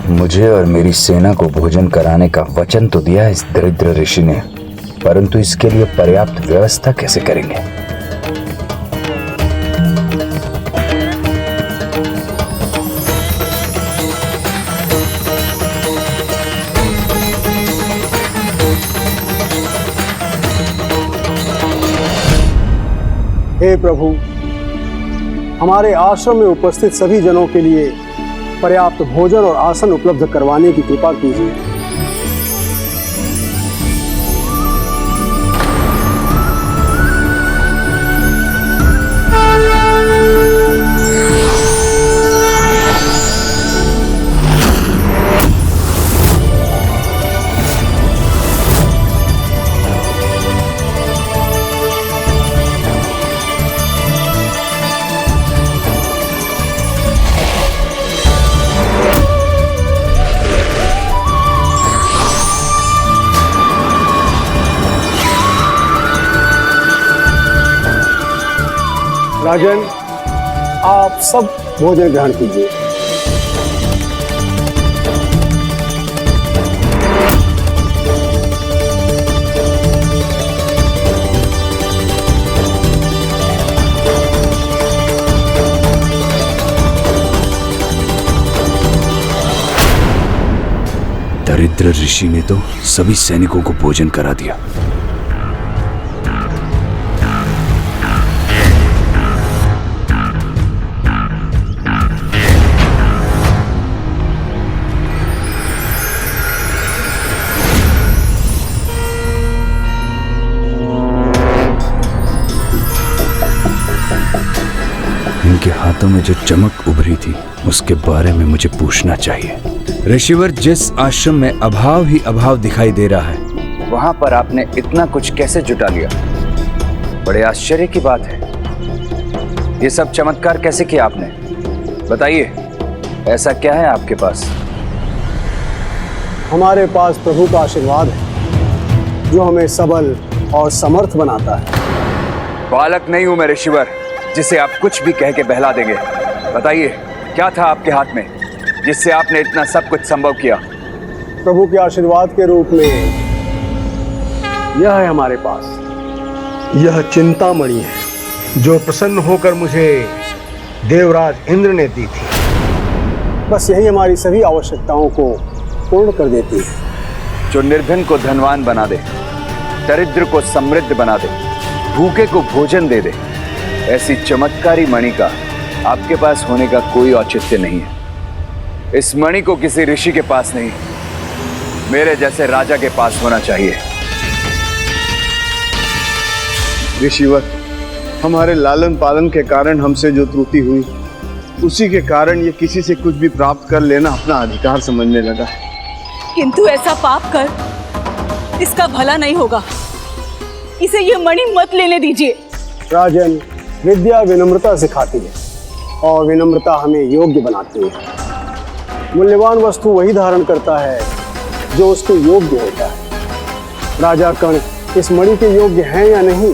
मुझे और मेरी सेना को भोजन कराने का वचन तो दिया इस दरिद्र ऋषि ने, परंतु इसके लिए पर्याप्त व्यवस्था कैसे करेंगे? हे प्रभु, हमारे आश्रम में उपस्थित सभी जनों के लिए पर्याप्त भोजन और आसन उपलब्ध करवाने की कृपा कीजिए। राजन, आप सब भोजन ग्रहण कीजिए। दरिद्र ऋषि ने तो सभी सैनिकों को भोजन करा दिया। इनके हाथों में जो चमक उभरी थी उसके बारे में मुझे पूछना चाहिए। ऋषिवर, जिस आश्रम में अभाव ही अभाव दिखाई दे रहा है, वहां पर आपने इतना कुछ कैसे जुटा लिया? बड़े आश्चर्य की बात है। ये सब चमत्कार कैसे किया आपने? बताइए, ऐसा क्या है आपके पास? हमारे पास प्रभु का आशीर्वाद है जो हमें सबल और समर्थ बनाता है। बालक नहीं हूं मैं ऋषिवर, जिसे आप कुछ भी कह के बहला देंगे। बताइए, क्या था आपके हाथ में जिससे आपने इतना सब कुछ संभव किया? प्रभु के आशीर्वाद के रूप में यह है हमारे पास। यह चिंतामणि है जो प्रसन्न होकर मुझे देवराज इंद्र ने दी थी। बस यही हमारी सभी आवश्यकताओं को पूर्ण कर देती है। जो निर्धन को धनवान बना दे, दरिद्र को समृद्ध बना दे, भूखे को भोजन दे दे, ऐसी चमत्कारी मणि का आपके पास होने का कोई औचित्य नहीं है। इस मणि को किसी ऋषि के पास नहीं, मेरे जैसे राजा के पास होना चाहिए। ऋषिवर, हमारे लालन पालन के कारण हमसे जो त्रुटि हुई, उसी के कारण ये किसी से कुछ भी प्राप्त कर लेना अपना अधिकार समझने लगा है। किंतु ऐसा पाप कर इसका भला नहीं होगा। इसे ये मणि मत लेने दीजिए। राजन, विद्या विनम्रता सिखाती है और विनम्रता हमें योग्य बनाती है। मूल्यवान वस्तु वही धारण करता है जो उसके योग्य होता है। राजा कर्ण इस मणि के योग्य हैं या नहीं,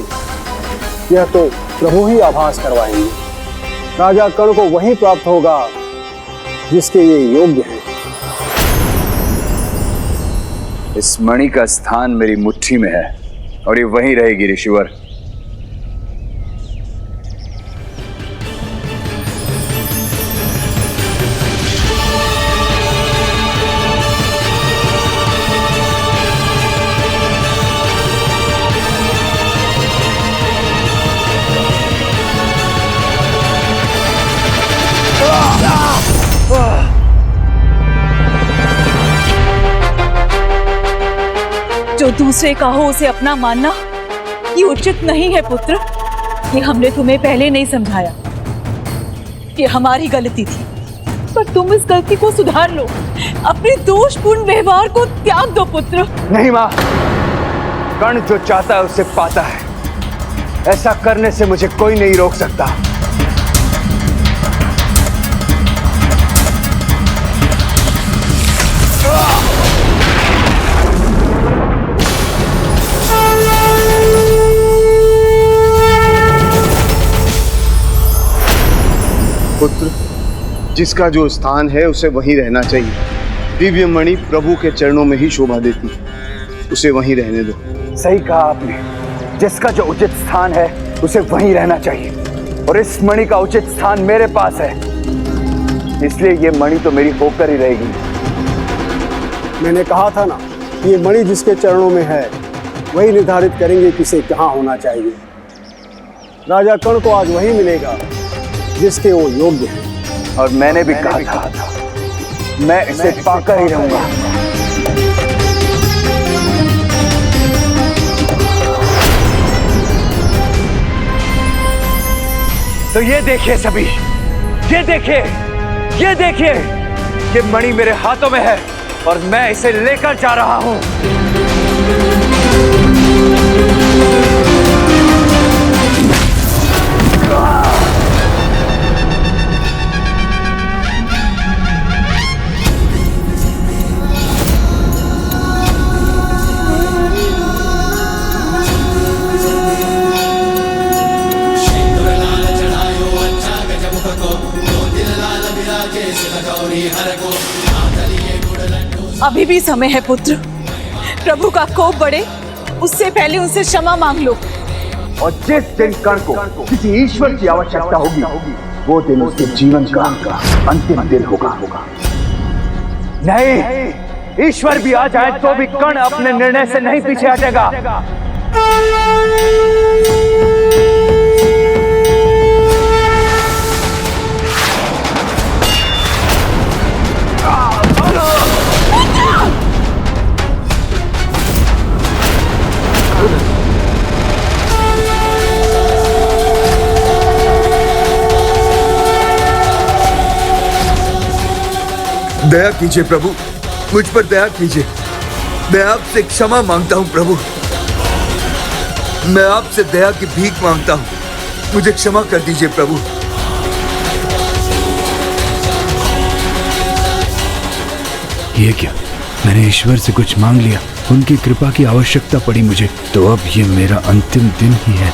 यह तो प्रभु ही आभास करवाएंगे। राजा कर्ण को वही प्राप्त होगा जिसके ये योग्य हैं। इस मणि का स्थान मेरी मुट्ठी में है और ये वहीं रहेगी ऋषिवर। जो दूसरे का हो उसे अपना मानना ये उचित नहीं है पुत्र। ये हमने तुम्हें पहले नहीं समझाया। ये हमारी गलती थी, पर तुम इस गलती को सुधार लो। अपने दोषपूर्ण व्यवहार को त्याग दो पुत्र। नहीं माँ, कर्ण जो चाहता है उसे पाता है। ऐसा करने से मुझे कोई नहीं रोक सकता। पुत्र, जिसका जो स्थान है उसे वहीं रहना चाहिए। दिव्य मणि प्रभु के चरणों में ही शोभा देती, उसे वहीं रहने दो। सही कहा आपने, जिसका जो उचित स्थान है उसे वहीं रहना चाहिए, और इस मणि का उचित स्थान मेरे पास है, इसलिए ये मणि तो मेरी होकर ही रहेगी। मैंने कहा था ना, ये मणि जिसके चरणों में है वही निर्धारित करेंगे कि इसे कहाँ होना चाहिए। राजा कर्ण को आज वही मिलेगा जिसके वो योग्य है। और मैंने भी कहा था मैं इसे पाकर ही रहूंगा। तो ये देखिए सभी, ये देखिए, ये देखिए, ये मणि मेरे हाथों में है और मैं इसे लेकर जा रहा हूं। अभी भी समय है पुत्र, प्रभु का कोप बढ़े उससे पहले उनसे क्षमा मांग लो। और जिस दिन कर्ण को किसी ईश्वर की आवश्यकता होगी, वो दिन उसके जीवन का अंतिम दिन होगा। नहीं, ईश्वर भी आ जाए तो भी कर्ण अपने निर्णय से नहीं पीछे हटेगा। दया कीजिए प्रभु, मुझ पर दया कीजिए। मैं आपसे क्षमा मांगता हूं प्रभु, मैं आपसे दया की भीख मांगता हूं, मुझे क्षमा कर दीजिए प्रभु। ये क्या, मैंने ईश्वर से कुछ मांग लिया, उनकी कृपा की आवश्यकता पड़ी मुझे, तो अब ये मेरा अंतिम दिन ही है।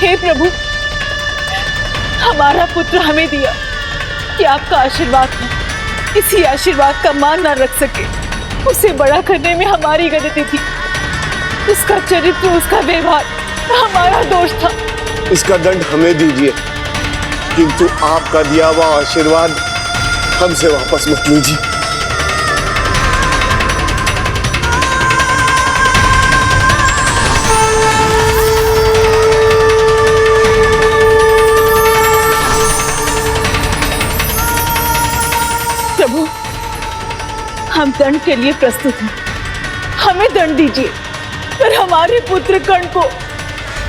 हे प्रभु, हमारा पुत्र हमें दिया कि आपका आशीर्वाद हो। इसी आशीर्वाद का मान न रख सके, उसे बड़ा करने में हमारी गलती थी। उसका चरित्र, उसका व्यवहार हमारा दोष था। इसका दंड हमें दीजिए, किंतु आपका दिया हुआ आशीर्वाद हमसे वापस मत लीजिए। प्रभु, हम दंड के लिए प्रस्तुत हैं, हमें दंड दीजिए, पर हमारे पुत्र कर्ण को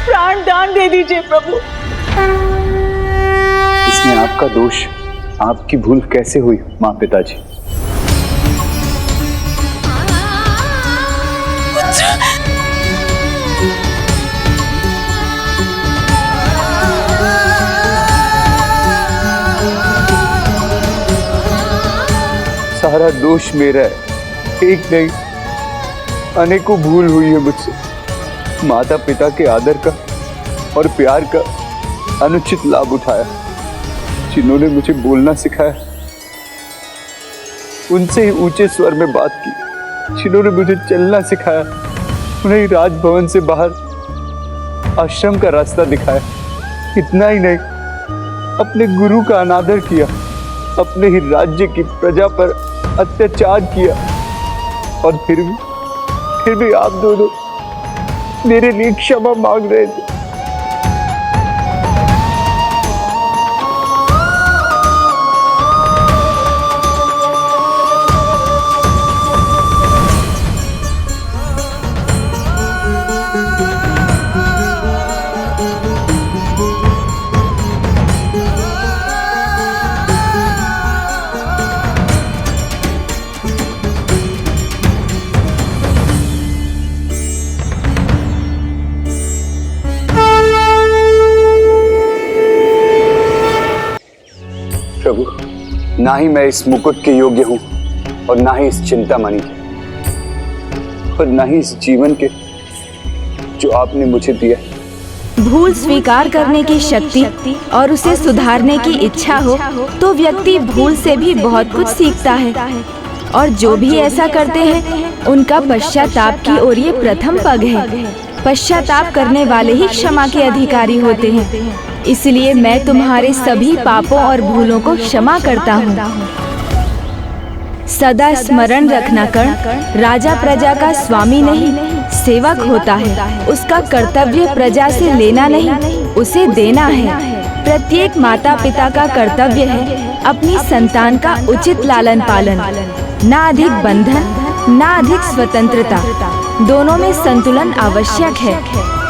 प्राण दान दे दीजिए प्रभु। इसमें आपका दोष, आपकी भूल कैसे हुई माँ पिताजी? सारा दोष मेरा है, एक नहीं अनेकों भूल हुई है मुझसे। माता पिता के आदर का और प्यार का अनुचित लाभ उठाया, जिन्होंने मुझे बोलना सिखाया, उनसे ही ऊंचे स्वर में बात की, जिन्होंने मुझे चलना सिखाया, उन्हें राजभवन से बाहर आश्रम का रास्ता दिखाया। इतना ही नहीं, अपने गुरु का अनादर किया, अपने ही राज्य की प्रजा पर अत्याचार किया, और फिर भी आप दोनों मेरे लिए क्षमा मांग रहे थे। प्रभु, ना ही मैं इस मुकुट के योग्य हूं और ना ही इस चिंतामणि के और ना ही इस जीवन के जो आपने मुझे दिया। भूल स्वीकार करने की शक्ति और उसे सुधारने की इच्छा हो तो व्यक्ति भूल से भी बहुत कुछ सीखता है, और जो भी ऐसा करते हैं उनका पश्चाताप की ओर ये प्रथम पग है। पश्चाताप करने वाले ही क्षमा के अधिकारी होते हैं। इसलिए मैं तुम्हारे सभी पापों और भूलों को क्षमा करता हूँ। सदा स्मरण रखना, कर्ण राजा प्रजा का स्वामी नहीं सेवक होता है। उसका कर्तव्य प्रजा से लेना नहीं, उसे देना है। प्रत्येक माता पिता का कर्तव्य है अपनी संतान का उचित लालन पालन। ना अधिक बंधन ना अधिक स्वतंत्रता, दोनों में संतुलन आवश्यक है।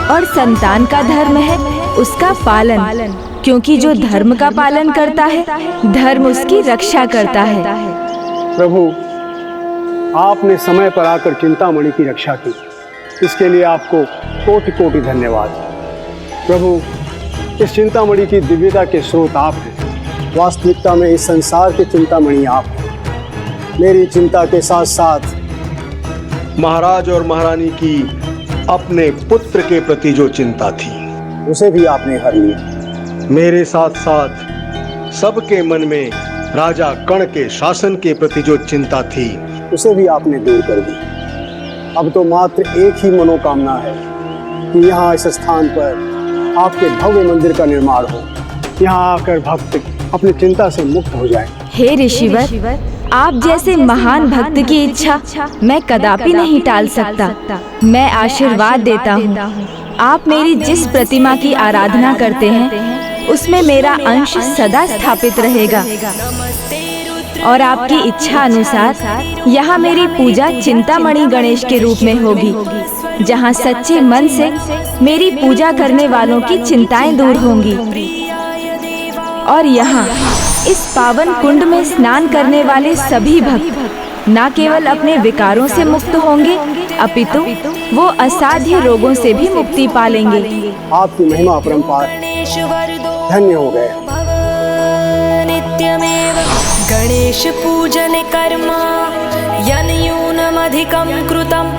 और संतान का धर्म है उसका पालन, क्योंकि जो धर्म का पालन करता है धर्म उसकी रक्षा करता है। प्रभु, आपने समय पर आकर चिंतामणि की रक्षा की, इसके लिए आपको कोटि कोटि धन्यवाद। प्रभु, इस चिंतामणि की दिव्यता के स्रोत आप हैं। वास्तविकता में इस संसार के चिंतामणि आप हैं। मेरी चिंता के साथ साथ महाराज और महारानी की अपने पुत्र के प्रति जो चिंता थी उसे भी आपने हर लिया। मेरे साथ साथ सबके मन में राजा कर्ण के शासन के प्रति जो चिंता थी उसे भी आपने दूर कर दी। अब तो मात्र एक ही मनोकामना है कि यहाँ इस स्थान पर आपके भव्य मंदिर का निर्माण हो। यहाँ आकर भक्त अपनी चिंता से मुक्त हो जाए। हे ऋषिवर, आप जैसे महान भक्त की इच्छा मैं कदापि नहीं टाल सकता। मैं आशीर्वाद देता हूँ। आप मेरी जिस प्रतिमा की आराधना करते हैं उसमें मेरा अंश सदा स्थापित रहेगा, और आपकी इच्छा अनुसार यहाँ मेरी पूजा चिंतामणि गणेश के रूप में होगी, जहाँ सच्चे मन से मेरी पूजा करने वालों की चिंताएं दूर होंगी। और यहाँ इस पावन कुंड में स्नान करने वाले सभी भक्त न केवल अपने विकारों से मुक्त होंगे, अपितु वो असाध्य रोगों से भी मुक्ति पालेंगे। आपकी महिमा अपरंपार, धन्य हो गए। नित्यमेव गणेश पूजन कर्म यन्यूनमधिकं कृतं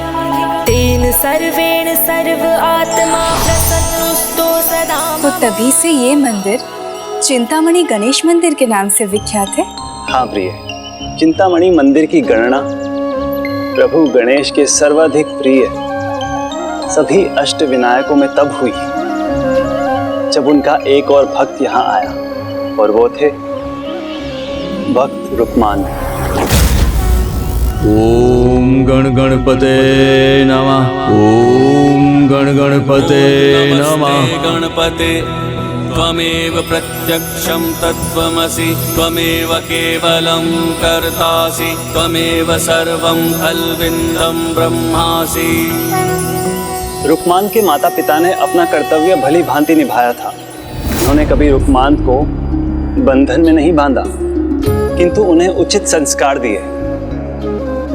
तेन सर्वेण सर्व आत्मा प्रसन्नुस्तो सदा। तो तभी से ये मंदिर चिंतामणि गणेश मंदिर के नाम से विख्यात है। हाँ प्रिय, चिंतामणि मंदिर की गणना प्रभु गणेश के सर्वाधिक प्रिय सभी अष्ट विनायकों में तब हुई जब उनका एक और भक्त यहाँ आया, और वो थे भक्त रुक्मान। ओम गण गणपते नमः। ओम गण गणपते नमः। गणपते त्वमेव प्रत्यक्षं तत्त्वमसि, त्वमेव केवलं कर्तासि, त्वमेव सर्वं खल्विन्दं ब्रह्मासि। रुक्मान के माता पिता ने अपना कर्तव्य भली भांति निभाया था। उन्होंने कभी रुक्मान को बंधन में नहीं बांधा, किंतु उन्हें उचित संस्कार दिए,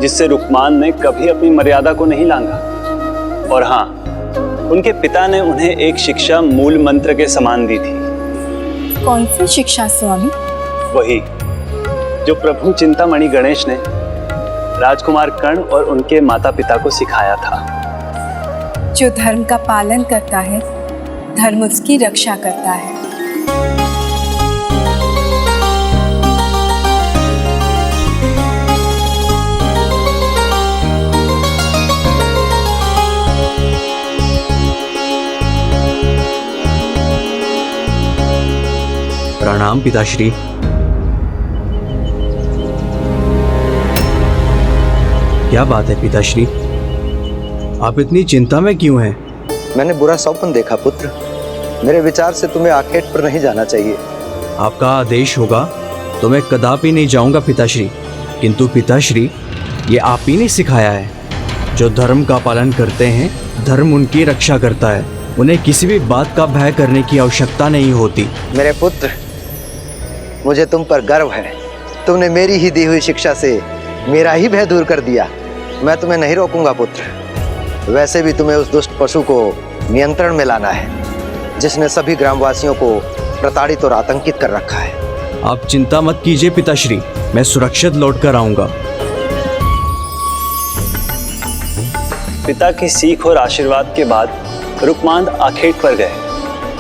जिससे रुक्मान ने कभी अपनी मर्यादा को नहीं लांघा। और हाँ, उनके पिता ने उन्हें एक शिक्षा मूल मंत्र के समान दी थी। कौन सी शिक्षा स्वामी? वही जो प्रभु चिंतामणि गणेश ने राजकुमार कर्ण और उनके माता पिता को सिखाया था। जो धर्म का पालन करता है धर्म उसकी रक्षा करता है। प्रणाम पिताश्री। क्या बात है पिताश्री, आप इतनी चिंता में क्यों हैं? मैंने बुरा स्वप्न देखा पुत्र। मेरे विचार से तुम्हें आखेट पर नहीं जाना चाहिए। आपका आदेश होगा तो मैं कदापि नहीं जाऊंगा पिताश्री। किंतु पिताश्री, ये आप ही ने सिखाया है। जो धर्म का पालन करते हैं धर्म उनकी रक्षा करता है। उन्हें किसी भी बात का भय करने की आवश्यकता नहीं होती। मेरे पुत्र, मुझे तुम पर गर्व है। तुमने मेरी ही दी हुई शिक्षा से मेरा ही भय दूर कर दिया। मैं तुम्हें नहीं रोकूंगा पुत्र। वैसे भी तुम्हें उस दुष्ट पशु को नियंत्रण में लाना है जिसने सभी ग्रामवासियों को प्रताड़ित और आतंकित कर रखा है। आप चिंता मत कीजिए पिताश्री, मैं सुरक्षित लौट कर आऊंगा। पिता की सीख और आशीर्वाद के बाद रुकमांद आखेट पर गए,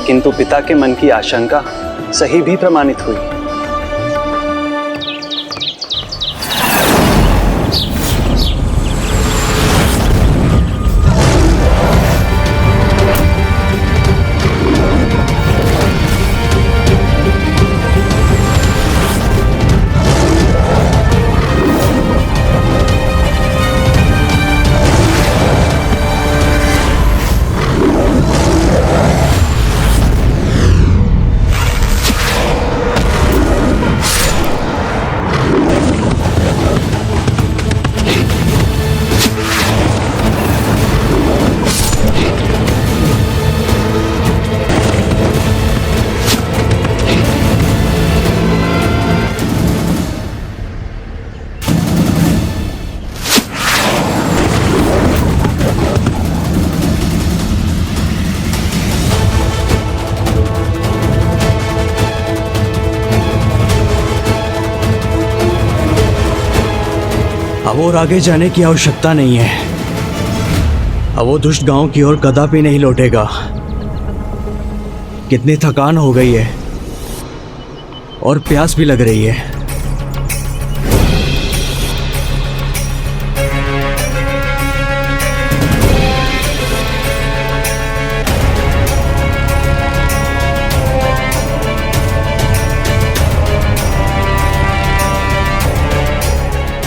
किंतु पिता के मन की आशंका सही भी प्रमाणित हुई। अब और आगे जाने की आवश्यकता नहीं है। अब वो दुष्ट गांव की ओर कदापि नहीं लौटेगा। कितनी थकान हो गई है और प्यास भी लग रही है।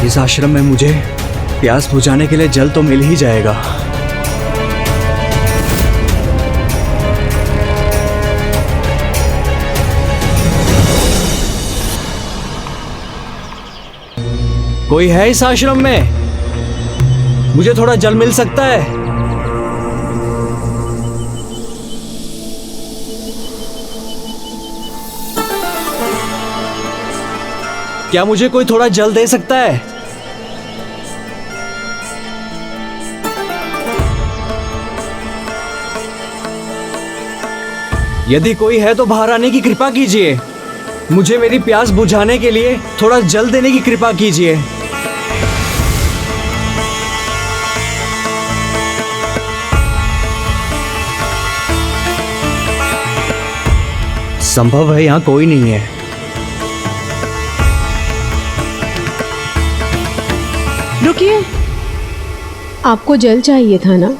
इस आश्रम में मुझे प्यास बुझाने के लिए जल तो मिल ही जाएगा। कोई है इस आश्रम में? मुझे थोड़ा जल मिल सकता है? क्या मुझे कोई थोड़ा जल दे सकता है? यदि कोई है तो बाहर आने की कृपा कीजिए। मुझे मेरी प्यास बुझाने के लिए थोड़ा जल देने की कृपा कीजिए। संभव है यहां कोई नहीं है। रुकिए, आपको जल चाहिए था ना?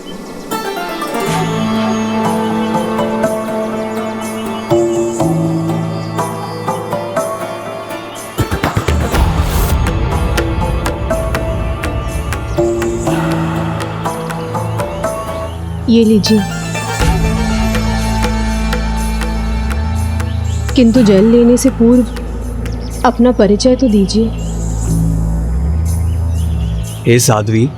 ये लीजिए। किंतु जल लेने से पूर्व अपना परिचय तो दीजिए। हे साध्वी,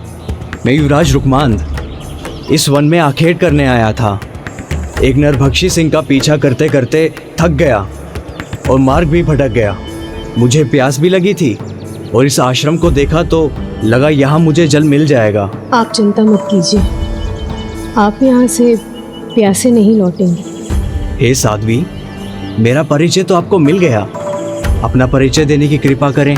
मैं युवराज रुकमांद इस वन में आखेट करने आया था। एक नरभक्षी सिंह का पीछा करते करते थक गया और मार्ग भी भटक गया। मुझे प्यास भी लगी थी और इस आश्रम को देखा तो लगा यहाँ मुझे जल मिल जाएगा। आप चिंता मत कीजिए, आप यहाँ से प्यासे नहीं लौटेंगे। हे साध्वी, मेरा परिचय तो आपको मिल गया। अपना परिचय देने की कृपा करें।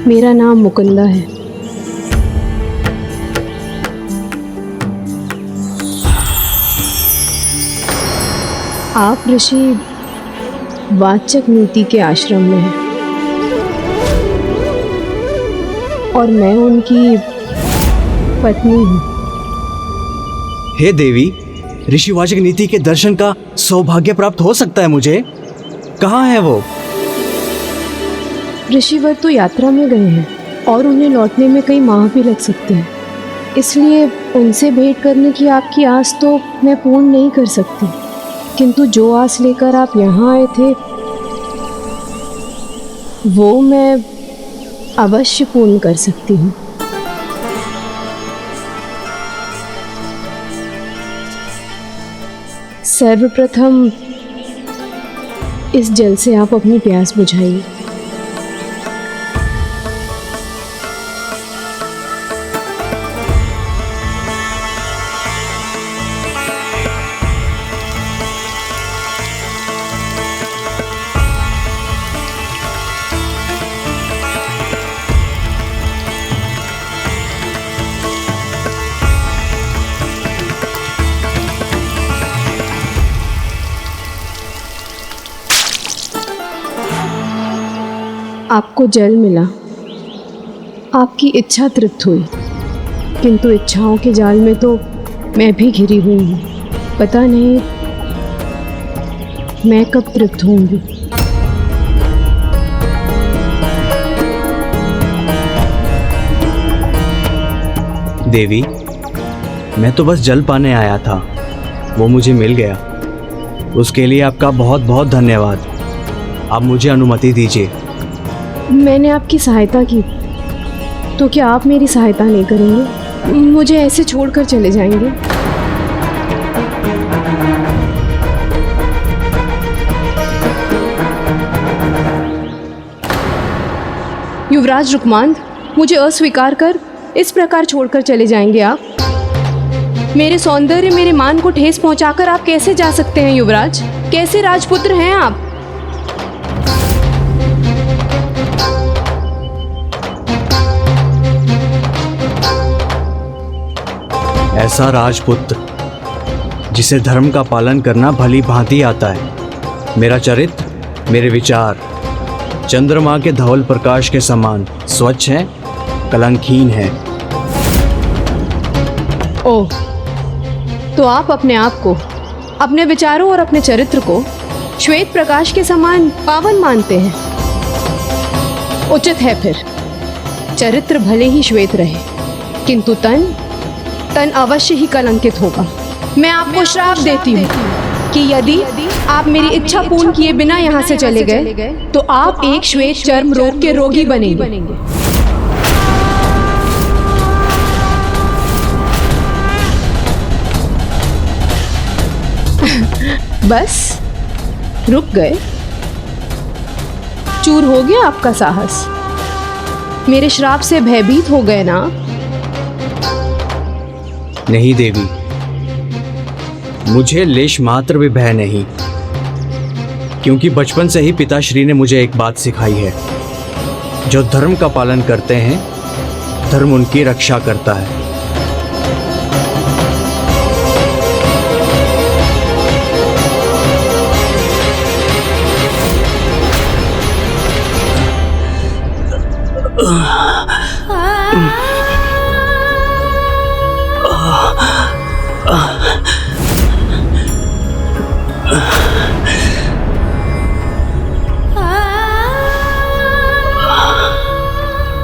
मेरा नाम मुकुंदा है। आप ऋषि वाचक नीति के आश्रम में हैं और मैं उनकी पत्नी हूँ। हे देवी, ऋषिवाचक नीति के दर्शन का सौभाग्य प्राप्त हो सकता है मुझे? कहाँ है वो? ऋषिवर तो यात्रा में गए हैं और उन्हें लौटने में कई माह भी लग सकते हैं, इसलिए उनसे भेंट करने की आपकी आस तो मैं पूर्ण नहीं कर सकती। किंतु जो आस लेकर आप यहाँ आए थे वो मैं अवश्य पूर्ण कर सकती हूँ। सर्वप्रथम इस जल से आप अपनी प्यास बुझाइए। आपको जल मिला, आपकी इच्छा तृप्त हुई, किंतु इच्छाओं के जाल में तो मैं भी घिरी हुई हूँ। पता नहीं मैं कब तृप्त होंगी। देवी, मैं तो बस जल पाने आया था, वो मुझे मिल गया। उसके लिए आपका बहुत बहुत धन्यवाद। आप मुझे अनुमति दीजिए। मैंने आपकी सहायता की, तो क्या आप मेरी सहायता नहीं करेंगे? मुझे ऐसे छोड़कर चले जाएंगे? युवराज रुकमांद, मुझे अस्वीकार कर इस प्रकार छोड़कर चले जाएंगे आप? मेरे सौंदर्य, मेरे मान को ठेस पहुंचाकर आप कैसे जा सकते हैं युवराज? कैसे राजपुत्र हैं आप? ऐसा राजपुत्र जिसे धर्म का पालन करना भली भांति आता है। मेरा चरित्र, मेरे विचार चंद्रमा के धवल प्रकाश के समान स्वच्छ है, कलंकहीन है। ओह, तो आप अपने आप को, अपने विचारों और अपने चरित्र को श्वेत प्रकाश के समान पावन मानते हैं। उचित है फिर। चरित्र भले ही श्वेत रहे, किंतु तन अवश्य ही कलंकित होगा। मैं आपको श्राप देती हूँ कि यदि आप मेरी इच्छा पूर्ण किए बिना यहाँ से चले गए तो आप एक श्वेत चर्म रोग के रोगी बनेंगे। बस रुक गए? चूर हो गया आपका साहस? मेरे श्राप से भयभीत हो गए ना? नहीं देवी, मुझे लेश मात्र भी भय नहीं, क्योंकि बचपन से ही पिताश्री ने मुझे एक बात सिखाई है, जो धर्म का पालन करते हैं धर्म उनकी रक्षा करता है।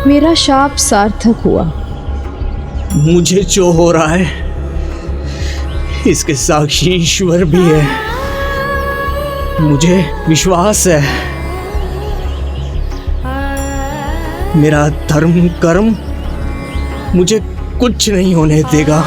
मेरा शाप सार्थक हुआ। मुझे जो हो रहा है इसके साक्षी ईश्वर भी है। मुझे विश्वास है मेरा धर्म कर्म मुझे कुछ नहीं होने देगा।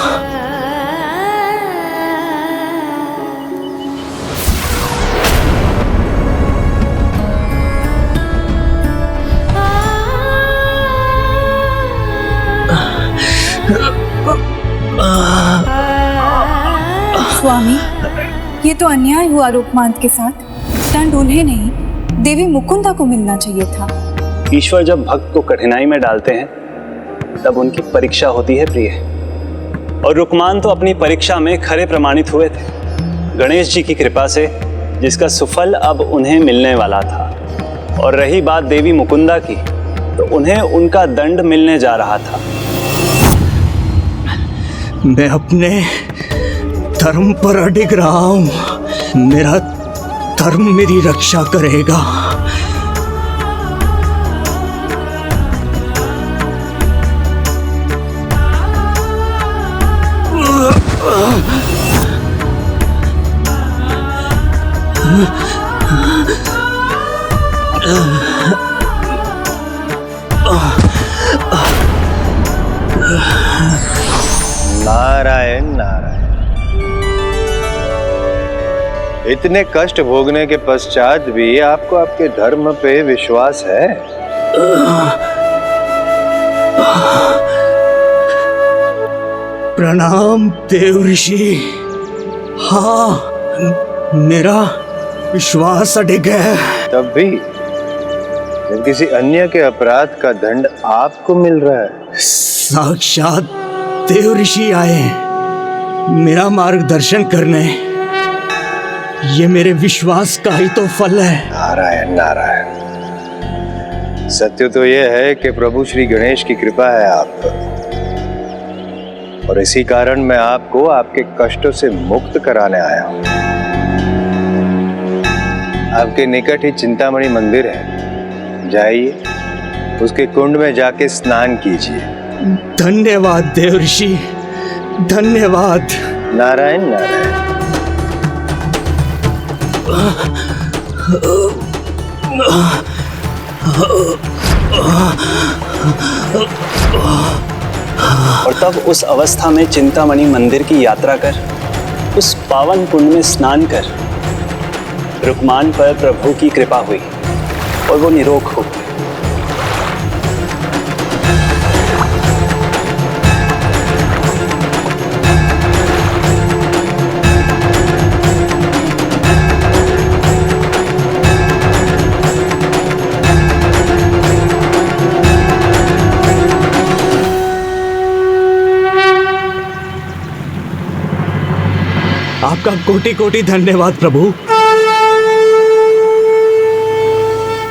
स्वामी, ये तो अन्याय हुआ रुकमांद के साथ। दंड उन्हें नहीं, देवी मुकुंदा को मिलना चाहिए था। ईश्वर जब भक्त को कठिनाई में डालते हैं तब उनकी परीक्षा होती है प्रिय, और रुकमान तो अपनी परीक्षा में खरे प्रमाणित हुए थे गणेश जी की कृपा से, जिसका सुफल अब उन्हें मिलने वाला था। और रही बात देवी मुकुंदा की, तो उन्हें उनका दंड मिलने जा रहा था। मैं अपने धर्म पर अडिग रहा हूं। मेरा धर्म मेरी रक्षा करेगा। नारायण नारायण। इतने कष्ट भोगने के पश्चात भी आपको आपके धर्म पे विश्वास है? प्रणाम देव ऋषि। हाँ, मेरा विश्वास अडिग है। तब भी जब किसी अन्य के अपराध का दंड आपको मिल रहा है। साक्षात देव ऋषि आए मेरा मार्गदर्शन करने। ये मेरे विश्वास का ही तो फल है। नारायण नारायण। सत्य तो यह है कि प्रभु श्री गणेश की कृपा है आप पर, और इसी कारण मैं आपको आपके कष्टों से मुक्त कराने आया हूं। आपके निकट ही चिंतामणि मंदिर है, जाइए उसके कुंड में जाके स्नान कीजिए। धन्यवाद देवर्षि, धन्यवाद। नारायण नारायण। और तब उस अवस्था में चिंतामणि मंदिर की यात्रा कर, उस पावन कुंड में स्नान कर, रुक्मान पर प्रभु की कृपा हुई और वो निरोग हो गए। आपका कोटि कोटि धन्यवाद प्रभु।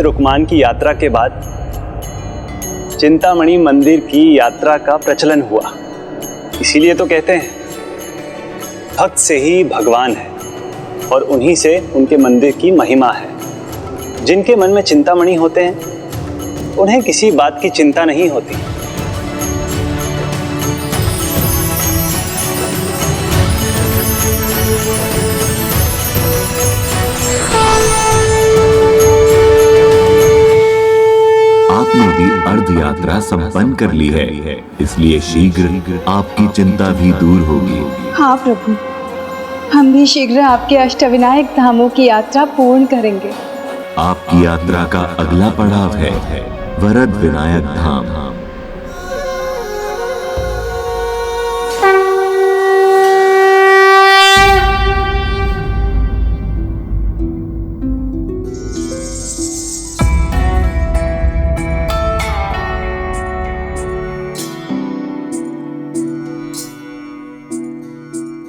रुक्मान की यात्रा के बाद चिंतामणि मंदिर की यात्रा का प्रचलन हुआ। इसीलिए तो कहते हैं भक्त से ही भगवान है और उन्हीं से उनके मंदिर की महिमा है। जिनके मन में चिंतामणि होते हैं उन्हें किसी बात की चिंता नहीं होती। आपने भी अर्ध यात्रा संपन्न कर ली है, इसलिए शीघ्र आपकी चिंता भी दूर होगी। हाँ प्रभु, हम भी शीघ्र आपके अष्टविनायक धामों की यात्रा पूर्ण करेंगे। आपकी यात्रा का अगला पड़ाव है वरद विनायक धाम।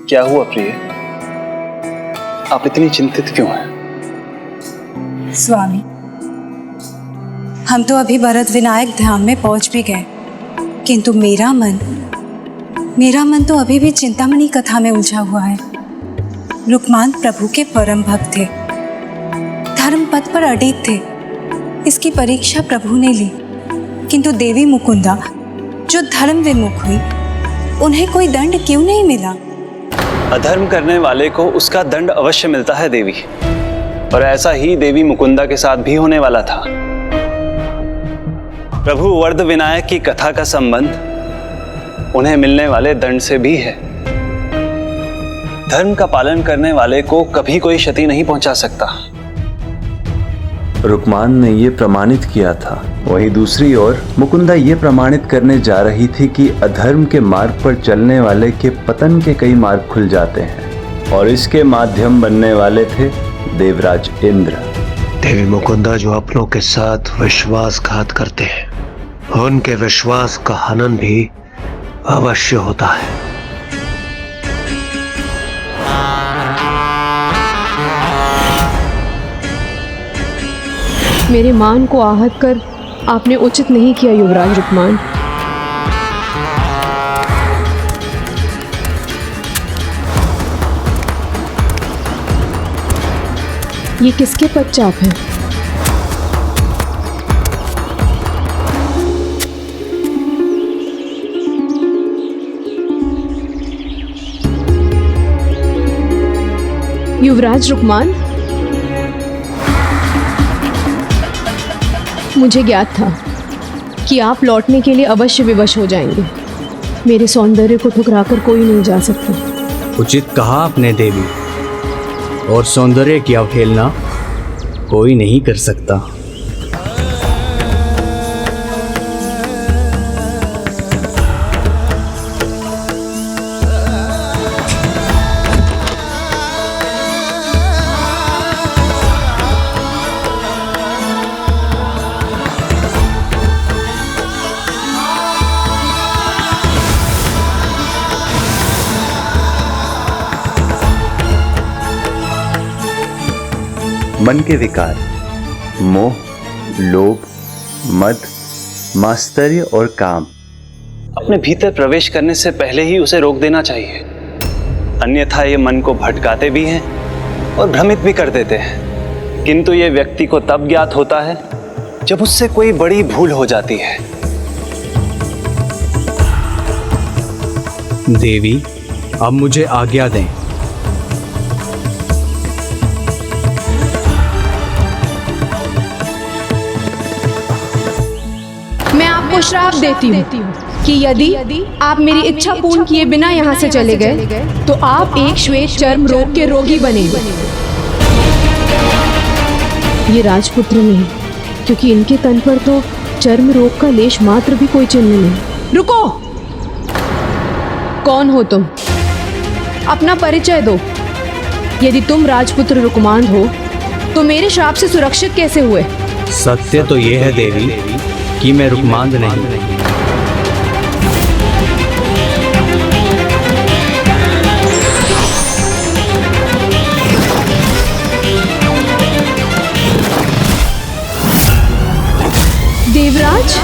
क्या हुआ प्रिय? आप इतनी चिंतित क्यों हैं? स्वामी, हम तो अभी भरत विनायक धाम में पहुंच भी गए, किंतु मेरा मन तो अभी भी चिंतामणि कथा में उलझा हुआ है। रुक्मान प्रभु के परम भक्त थे, धर्म पथ पर अडिग थे। इसकी परीक्षा प्रभु ने ली, किंतु देवी मुकुंदा जो धर्म विमुख हुई, उन्हें कोई दंड क्यों नहीं मिला? अधर्म करने वाले को उसका दंड अवश्य मिलता है देवी, और ऐसा ही देवी मुकुंदा के साथ भी होने वाला था। प्रभु वरद विनायक की कथा का संबंध उन्हें मिलने वाले दंड से भी है। धर्म का पालन करने वाले को कभी कोई क्षति नहीं पहुंचा सकता। रुक्मान ने ये प्रमाणित किया था। वहीं दूसरी ओर मुकुंदा ये प्रमाणित करने जा रही थी कि अधर्म के मार्ग पर चलने वाले के पतन के कई मार्ग खुल जाते हैं, और इसके माध्यम बनने वाले थे देवराज इंद्र। देवी मुकुंदा जो अपनों के साथ विश्वासघात करते हैं, उनके विश्वास का हनन भी अवश्य होता है। मेरे मान को आहत कर आपने उचित नहीं किया युवराज रुक्मान। ये किसके पदचाप हैं? युवराज रुक्मान, मुझे ज्ञात था कि आप लौटने के लिए अवश्य विवश हो जाएंगे। मेरे सौंदर्य को ठुकराकर कोई नहीं जा सकता। उचित कहा आपने देवी, और सौंदर्य की अवहेलना कोई नहीं कर सकता। मन के विकार, मोह, लोभ, मद, मास्तर्य और काम अपने भीतर प्रवेश करने से पहले ही उसे रोक देना चाहिए, अन्यथा ये मन को भटकाते भी हैं और भ्रमित भी कर देते हैं। किंतु ये व्यक्ति को तब ज्ञात होता है जब उससे कोई बड़ी भूल हो जाती है। देवी, अब मुझे आज्ञा दें। मैं आपको श्राप देती हूँ कि यदि आप मेरी इच्छा पूर्ण किए बिना यहाँ से चले गए तो आप एक श्वेत चर्म रोग के रोगी बनेंगे। ये राजपुत्र नहीं, क्योंकि इनके तन पर तो चर्म रोग का लेश मात्र भी कोई चिन्ह नहीं। रुको! कौन हो तुम? अपना परिचय दो। यदि तुम राजपुत्र रुकमांद हो तो मेरे श्राप से सुरक्षित कैसे हुए? सत्य तो ये है देवी कि मैं रुकमांद नहीं। देवराज,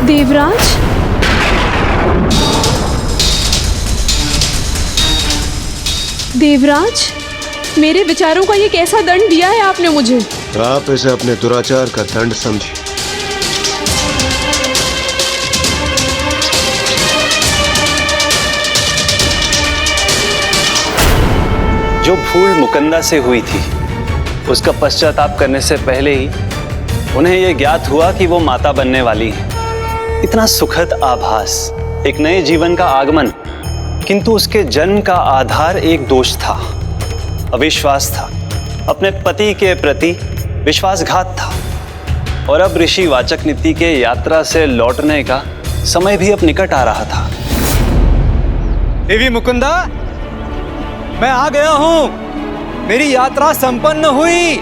देवराज, देवराज, मेरे विचारों का ये कैसा दंड दिया है आपने मुझे? आप इसे अपने दुराचार का दंड समझिए। जो भूल मुकंदा से हुई थी उसका पश्चाताप करने से पहले ही उन्हें यह ज्ञात हुआ कि वो माता बनने वाली है। इतना सुखद आभास, एक नए जीवन का आगमन, किंतु उसके जन्म का आधार एक दोष था, अविश्वास था, अपने पति के प्रति विश्वासघात था। और अब ऋषि वाचक नीति के यात्रा से लौटने का समय भी अब निकट आ रहा था। देवी मुकुंदा, मैं आ गया हूं। मेरी यात्रा संपन्न हुई।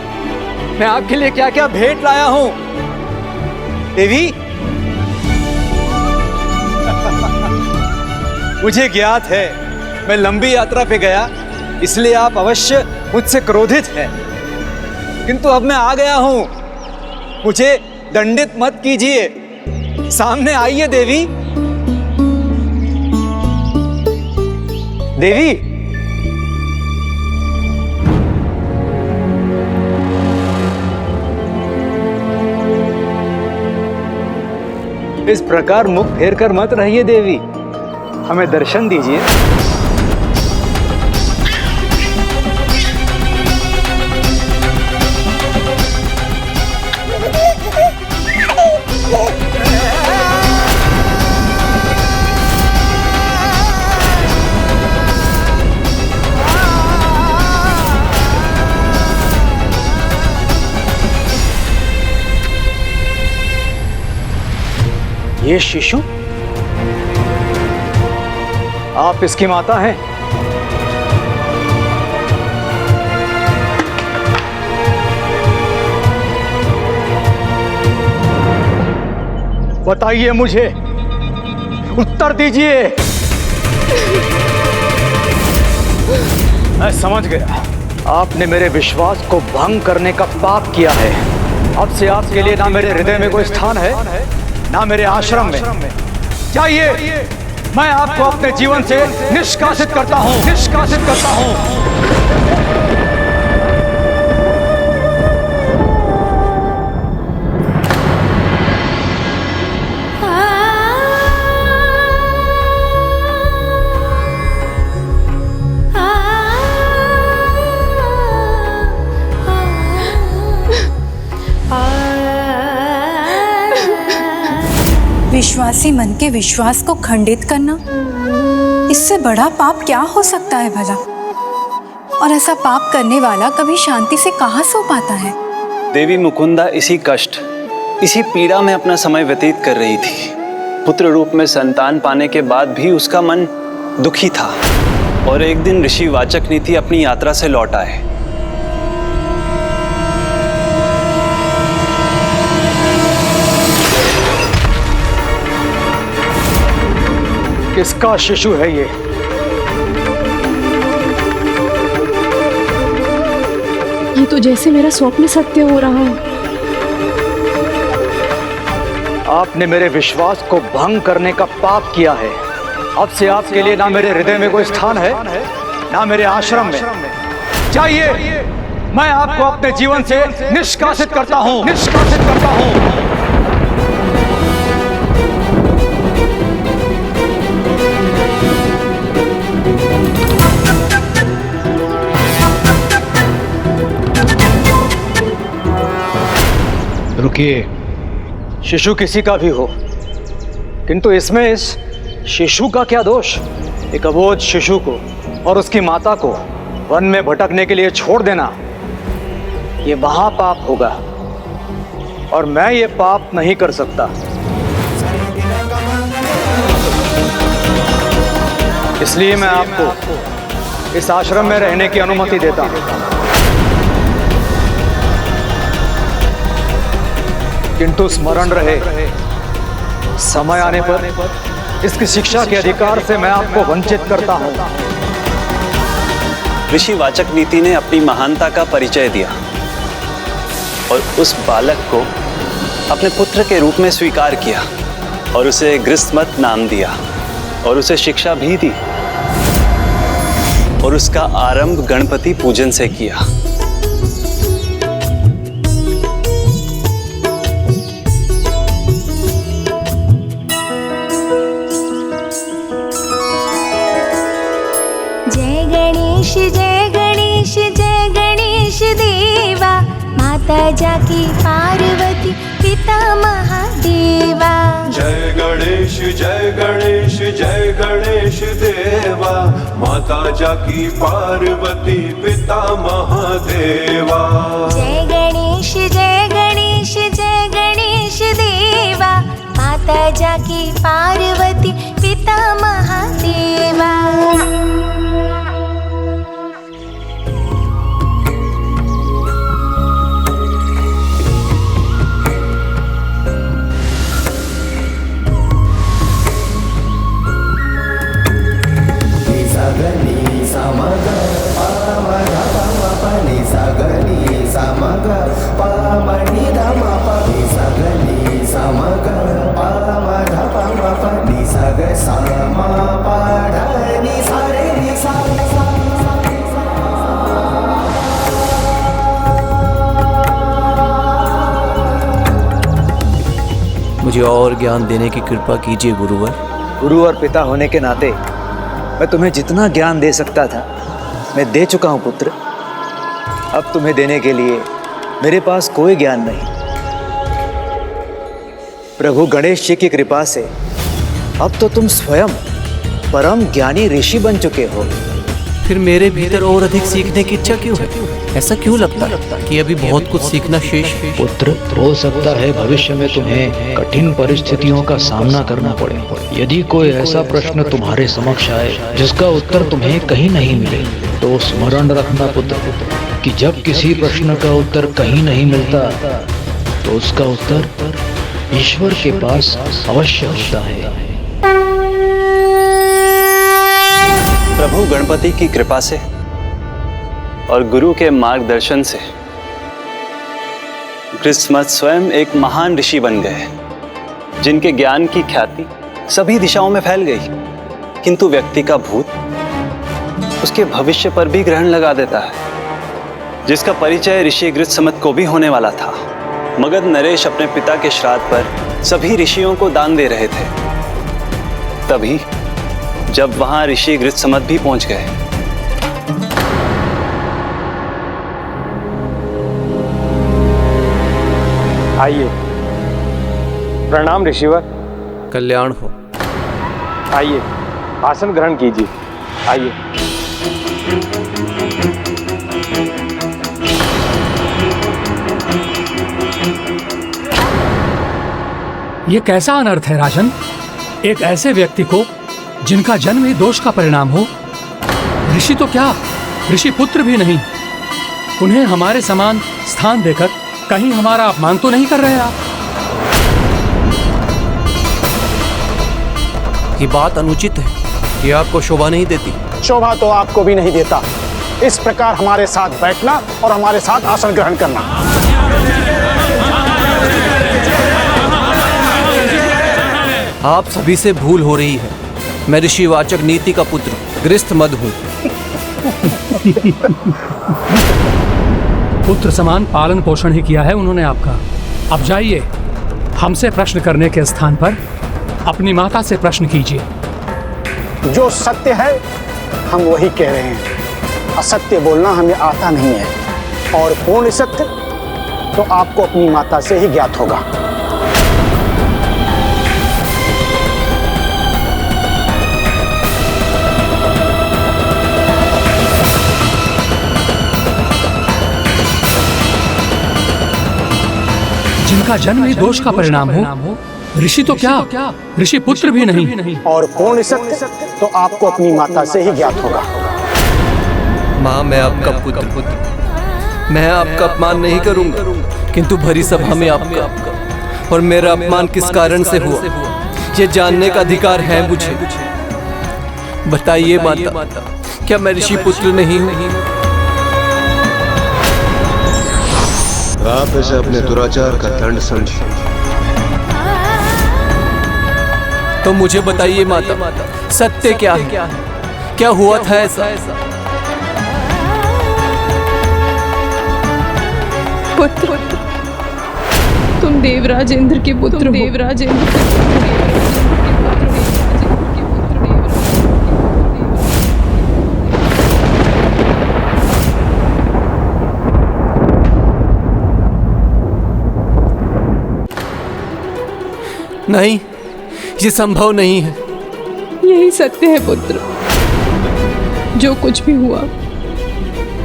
मैं आपके लिए क्या क्या भेंट लाया हूं। देवी, मुझे ज्ञात है मैं लंबी यात्रा पे गया, इसलिए आप अवश्य मुझसे क्रोधित हैं, किंतु अब मैं आ गया हूं। मुझे दंडित मत कीजिए। सामने आइए देवी। देवी, इस प्रकार मुख फेर कर मत रहिए देवी, हमें दर्शन दीजिए। ये शिशु, आप इसकी माता हैं? बताइए मुझे, उत्तर दीजिए। मैं समझ गया, आपने मेरे विश्वास को भंग करने का पाप किया है। अब से आपके लिए ना मेरे हृदय में कोई स्थान है, ना मेरे आश्रम में। जाइए, मैं आपको अपने जीवन से निष्कासित करता हूं, निष्कासित करता हूं। विश्वासी मन के विश्वास को खंडित करना, इससे बड़ा पाप क्या हो सकता है भला? और ऐसा पाप करने वाला कभी शांति से कहां सो पाता है? देवी मुकुंदा इसी कष्ट, इसी पीड़ा में अपना समय व्यतीत कर रही थी। पुत्र रूप में संतान पाने के बाद भी उसका मन दुखी था। और एक दिन ऋषि वाचक नीति अपनी यात्रा से लौट आए। किसका शिशु है ये? ये तो जैसे मेरा स्वप्न सत्य हो रहा है। आपने मेरे विश्वास को भंग करने का पाप किया है। अब से आपके लिए ना मेरे हृदय में कोई स्थान है, ना मेरे आश्रम में। चाहिए मैं आपको अपने जीवन से निष्कासित करता हूं, निष्कासित करता हूं। रुकिए, शिशु किसी का भी हो, किंतु इसमें इस शिशु का क्या दोष? एक अबोध शिशु को और उसकी माता को वन में भटकने के लिए छोड़ देना, ये महापाप होगा और मैं ये पाप नहीं कर सकता। इसलिए मैं आपको इस आश्रम में रहने की अनुमति देता हूं। किंतु स्मरण रहे, समय आने पर इसकी शिक्षा के अधिकार से मैं आपको वंचित करता हूं। ऋषि वाचक नीति ने अपनी महानता का परिचय दिया और उस बालक को अपने पुत्र के रूप में स्वीकार किया और उसे गृहस्मत नाम दिया और उसे शिक्षा भी दी और उसका आरंभ गणपति पूजन से किया। जय गणेश जय गणेश देवा, माता जाकी पार्वती पिता महादेवा। जय गणेश जय गणेश जय गणेश देवा, माता जाकी पार्वती पिता महादेवा। जय गणेश जय गणेश जय गणेश देवा, माता जाकी पार्वती पिता महादेवा। मुझे और ज्ञान देने की कृपा कीजिए गुरुवर। गुरु और पिता होने के नाते मैं तुम्हें जितना ज्ञान दे सकता था मैं दे चुका हूं पुत्र। अब तुम्हें देने के लिए मेरे पास कोई ज्ञान नहीं। प्रभु गणेश जी की कृपा से अब तो तुम स्वयं परम ज्ञानी ऋषि बन चुके हो। फिर मेरे भीतर और अधिक सीखने की इच्छा क्यों है? ऐसा क्यों लगता है कि अभी बहुत कुछ सीखना शेष है? पुत्र, हो सकता है भविष्य में तुम्हें कठिन परिस्थितियों का सामना करना पड़े। यदि कोई ऐसा प्रश्न तुम्हारे समक्ष आए जिसका उत्तर तुम्हें कहीं नहीं मिले, तो स्मरण रखना पुत्र कि जब किसी प्रश्न का उत्तर कहीं नहीं मिलता तो उसका उत्तर ईश्वर के पास अवश्य होता है। प्रभु गणपति की कृपा से और गुरु के मार्गदर्शन से गृहस्मत स्वयं एक महान ऋषि बन गए, जिनके ज्ञान की ख्याति सभी दिशाओं में फैल गई। किंतु व्यक्ति का भूत उसके भविष्य पर भी ग्रहण लगा देता है, जिसका परिचय ऋषि गृहस्मत को भी होने वाला था। मगध नरेश अपने पिता के श्राद्ध पर सभी ऋषियों को दान दे रहे थे। तभी जब वहां ऋषि गृहस्मत भी पहुंच गए। आइए। प्रणाम ऋषिवर। कल्याण हो। आइए, आसन ग्रहण कीजिए। आइए। ये कैसा अनर्थ है राजन? एक ऐसे व्यक्ति को जिनका जन्म ही दोष का परिणाम हो, ऋषि तो क्या, ऋषि पुत्र भी नहीं। उन्हें हमारे समान स्थान देकर कहीं हमारा अपमान तो नहीं कर रहे आप? ये बात अनुचित है, ये आपको शोभा नहीं देती। शोभा तो आपको भी नहीं देता इस प्रकार हमारे साथ बैठना और हमारे साथ आसन ग्रहण करना। आप सभी से भूल हो रही है। मैं ऋषिवाचक नीति का पुत्र गृहस्थ मद हूँ। पुत्र समान पालन पोषण ही किया है उन्होंने आपका। अब जाइए, हमसे प्रश्न करने के स्थान पर अपनी माता से प्रश्न कीजिए। जो सत्य है हम वही कह रहे हैं, असत्य बोलना हमें आता नहीं है, और पूर्ण सत्य तो आपको अपनी माता से ही ज्ञात होगा। जिनका जन्म ही दोष का परिणाम हो, ऋषि तो क्या, ऋषि पुत्र भी नहीं। और पूर्ण सत्य तो आपको अपनी माता से ही ज्ञात होगा। माँ, मैं आपका पुत्र, मैं आपका अपमान नहीं करूंगा, किंतु भरी सभा में आपका और मेरा अपमान किस कारण से हुआ, ये जानने का अधिकार है मुझे। बताइए माता, क्या मैं ऋषि पुत्र नहीं हूँ? आप इसे अपने दुराचार का दंड समझिए। तो मुझे बताइए माता, सत्य क्या है? क्या हुआ था ऐसा? पुत्र, तुम देवराज इंद्र के पुत्र हो। देवराज इंद्र के पुत्र। नहीं, ये संभव नहीं है। यही सत्य है पुत्र। जो कुछ भी हुआ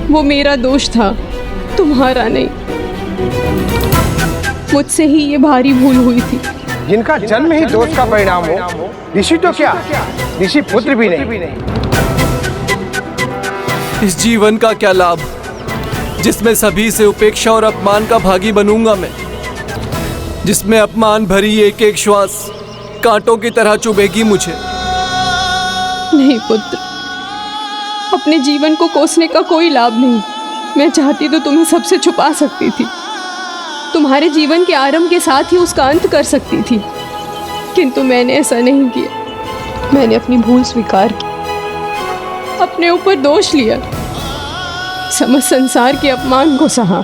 वो मेरा दोष था, तुम्हारा नहीं। मुझसे ही ये भारी भूल हुई थी। जिनका जन्म ही दोष का परिणाम हो, ऋषि तो क्या, ऋषि पुत्र भी नहीं। इस जीवन का क्या लाभ जिसमें सभी से उपेक्षा और अपमान का भागी बनूंगा मैं, जिसमें अपमान भरी एक एक श्वास कांटों की तरह चुभेगी मुझे। नहीं पुत्र, अपने जीवन को कोसने का कोई लाभ नहीं। मैं चाहती तो तुम्हें सबसे छुपा सकती थी, तुम्हारे जीवन के आरंभ के साथ ही उसका अंत कर सकती थी, किंतु मैंने ऐसा नहीं किया। मैंने अपनी भूल स्वीकार की, अपने ऊपर दोष लिया, समस्त संसार के अपमान को सहा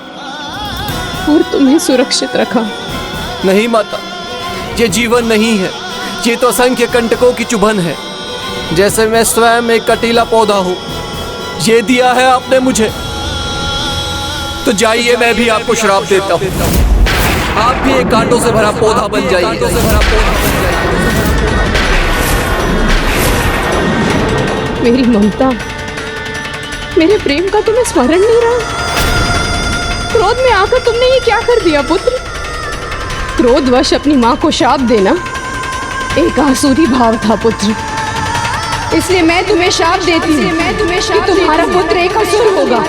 और तुम्हें सुरक्षित रखा। नहीं माता, ये जीवन नहीं है, ये तो असंख्य कंटकों की चुभन है। जैसे मैं स्वयं एक कटीला पौधा हूँ, ये दिया है आपने मुझे। तो जाइए, मैं भी आपको श्राप देता हूँ, आप भी एक कांटों से भरा पौधा बन जाइए। मेरी ममता, मेरे प्रेम का तुम्हें स्मरण नहीं रहा? क्रोध में आकर तुमने ये क्या कर दिया पुत्र? क्रोधवश अपनी माँ को शाप देना एक आसुरी भाव था पुत्र, इसलिए मैं तुम्हें शाप देती हूँ कि तुम्हारा पुत्र एक असुर होगा।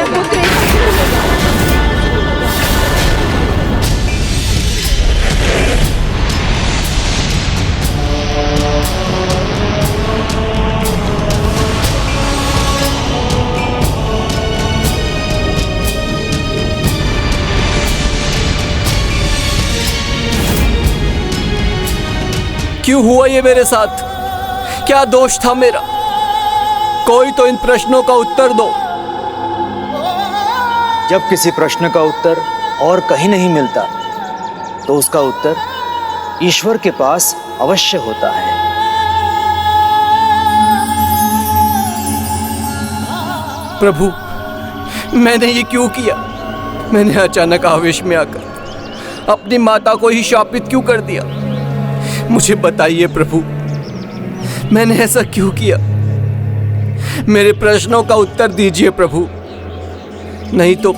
क्यों हुआ ये मेरे साथ? क्या दोष था मेरा? कोई तो इन प्रश्नों का उत्तर दो। जब किसी प्रश्न का उत्तर और कहीं नहीं मिलता तो उसका उत्तर ईश्वर के पास अवश्य होता है। प्रभु, मैंने ये क्यों किया? मैंने अचानक आवेश में आकर अपनी माता को ही शापित क्यों कर दिया? मुझे बताइए प्रभु, मैंने ऐसा क्यों किया? मेरे प्रश्नों का उत्तर दीजिए प्रभु, नहीं तो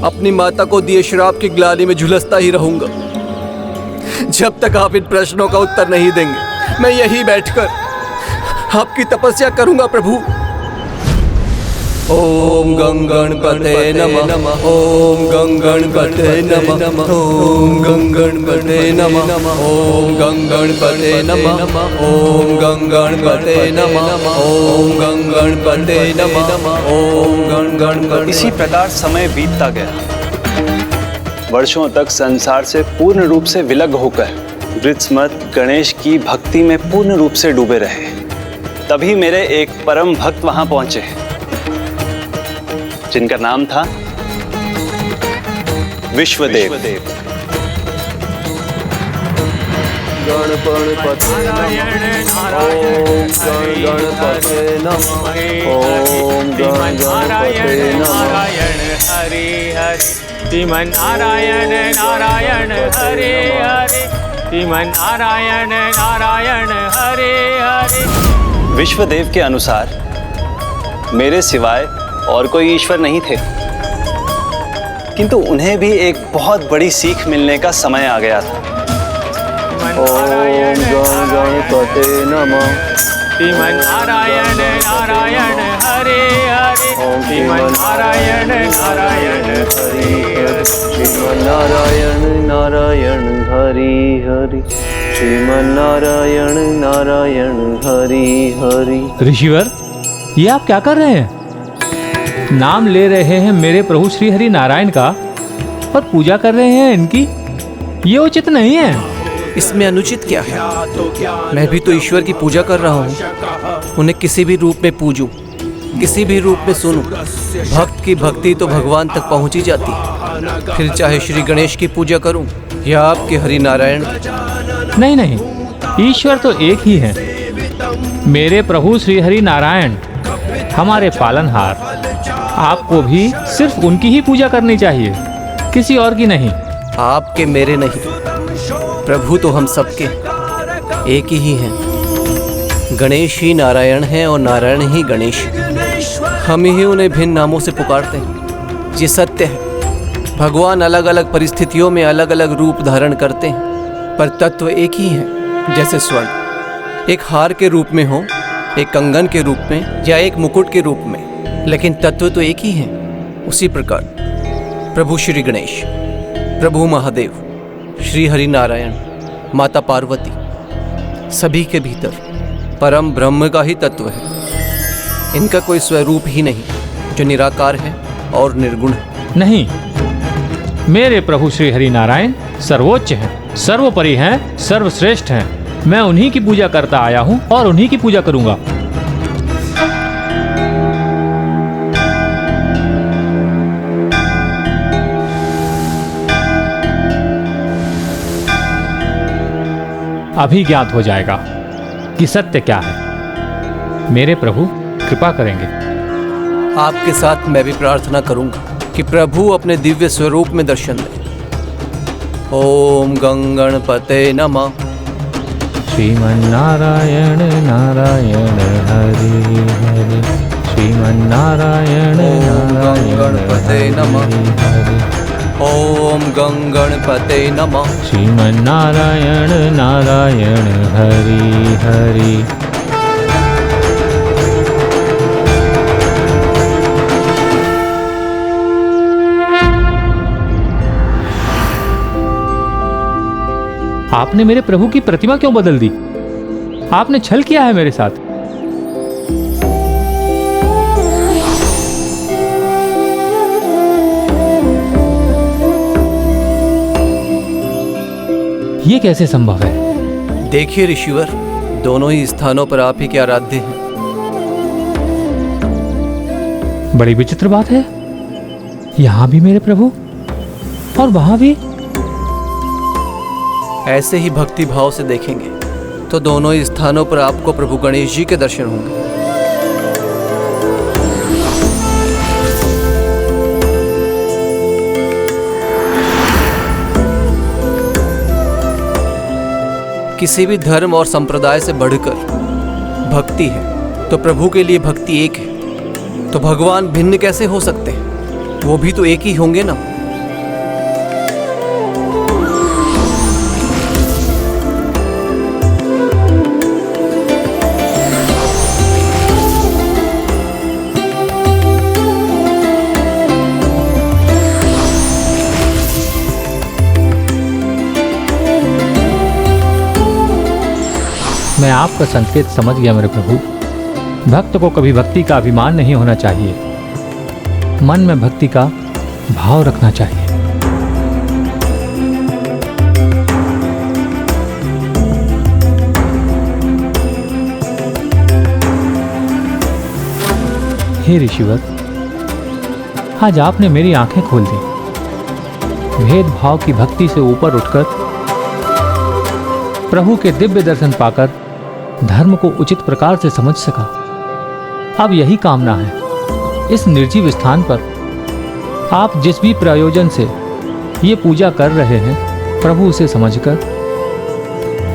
अपनी माता को दिए श्राप की ग्लानि में झुलसता ही रहूंगा। जब तक आप इन प्रश्नों का उत्तर नहीं देंगे, मैं यहीं बैठकर आपकी तपस्या करूंगा प्रभु। ओम गं गणपते नमः। ओम गं गणपते नमः। ओम गं गणपते नमः। ओम गं गणपते नमः। ओम गं गणपते नमः। ओम गं गणपते नमः। ओम गं गणपते। इसी प्रकार समय बीतता गया। वर्षों तक संसार से पूर्ण रूप से विलग होकर वृत्समत गणेश की भक्ति में पूर्ण रूप से डूबे रहे। तभी मेरे एक परम भक्त वहां पहुंचे, जिनका नाम था विश्वदेव। गणपते नमः। ओम गणपते नारायण हरे हरे। श्रीमन नारायण नारायण हरे हरे। श्रीमन नारायण नारायण हरे हरे। विश्वदेव के अनुसार मेरे सिवाय और कोई ईश्वर नहीं थे, किंतु उन्हें भी एक बहुत बड़ी सीख मिलने का समय आ गया था। ओम गणपते नमः। श्रीमन नारायण नारायण हरे हरे। श्रीमन नारायण नारायण हरे हरे। श्रीमन नारायण नारायण हरि हरि। श्रीमन नारायण नारायण हरि हरि। ऋषिवर, ये आप क्या कर रहे हैं? नाम ले रहे हैं मेरे प्रभु श्री हरि नारायण का और पूजा कर रहे हैं इनकी। ये उचित नहीं है। इसमें अनुचित क्या है? मैं भी तो ईश्वर की पूजा कर रहा हूँ। उन्हें किसी भी रूप में पूजूं, किसी भी रूप में सुनूं, भक्त की भक्ति तो भगवान तक पहुँची जाती। फिर चाहे श्री गणेश की पूजा करूं या आपके हरि नारायण। नहीं नहीं, ईश्वर तो एक ही है। मेरे प्रभु श्री हरि नारायण हमारे पालनहार। आपको भी सिर्फ उनकी ही पूजा करनी चाहिए, किसी और की नहीं। आपके मेरे नहीं, प्रभु तो हम सबके एक ही हैं। गणेश ही नारायण हैं और नारायण ही गणेश। हम ही उन्हें भिन्न नामों से पुकारते हैं। ये सत्य है, भगवान अलग अलग परिस्थितियों में अलग अलग रूप धारण करते हैं, पर तत्व एक ही है। जैसे स्वर्ण एक हार के रूप में हो, एक कंगन के रूप में या एक मुकुट के रूप में, लेकिन तत्व तो एक ही है। उसी प्रकार प्रभु श्री गणेश, प्रभु महादेव, श्री हरि नारायण, माता पार्वती, सभी के भीतर परम ब्रह्म का ही तत्व है। इनका कोई स्वरूप ही नहीं जो निराकार है और निर्गुण है। नहीं, मेरे प्रभु श्री हरि नारायण सर्वोच्च हैं, सर्वोपरि हैं, सर्वश्रेष्ठ हैं। मैं उन्हीं की पूजा करता आया हूं और उन्हीं की पूजा करूंगा। अभी ज्ञात हो जाएगा कि सत्य क्या है। मेरे प्रभु कृपा करेंगे। आपके साथ मैं भी प्रार्थना करूंगा कि प्रभु अपने दिव्य स्वरूप में दर्शन दें। ओम गं गणपते नमः। श्रीमन नारायण नारायण हरि हरि। श्रीमन नारायण नारायण गणपते नमः। ओम गं गणपते नमः। श्रीमन नारायण नारायण हरि हरि। आपने मेरे प्रभु की प्रतिमा क्यों बदल दी? आपने छल किया है मेरे साथ। ये कैसे संभव है? देखिए ऋषिवर, दोनों ही स्थानों पर आप ही के आराध्य हैं। बड़ी विचित्र बात है। यहां भी मेरे प्रभु और वहां भी। ऐसे ही भक्ति भाव से देखेंगे तो दोनों ही स्थानों पर आपको प्रभु गणेश जी के दर्शन होंगे। किसी भी धर्म और संप्रदाय से बढ़कर भक्ति है तो प्रभु के लिए भक्ति एक है, तो भगवान भिन्न कैसे हो सकते हैं? वो भी तो एक ही होंगे ना। मैं आपका संकेत समझ गया मेरे प्रभु। भक्त को कभी भक्ति का अभिमान नहीं होना चाहिए, मन में भक्ति का भाव रखना चाहिए। हे ऋषिवर, आज आपने मेरी आंखें खोल दी। भेदभाव की भक्ति से ऊपर उठकर प्रभु के दिव्य दर्शन पाकर धर्म को उचित प्रकार से समझ सका। अब यही कामना है, इस निर्जीव स्थान पर आप जिस भी प्रयोजन से ये पूजा कर रहे हैं, प्रभु उसे समझकर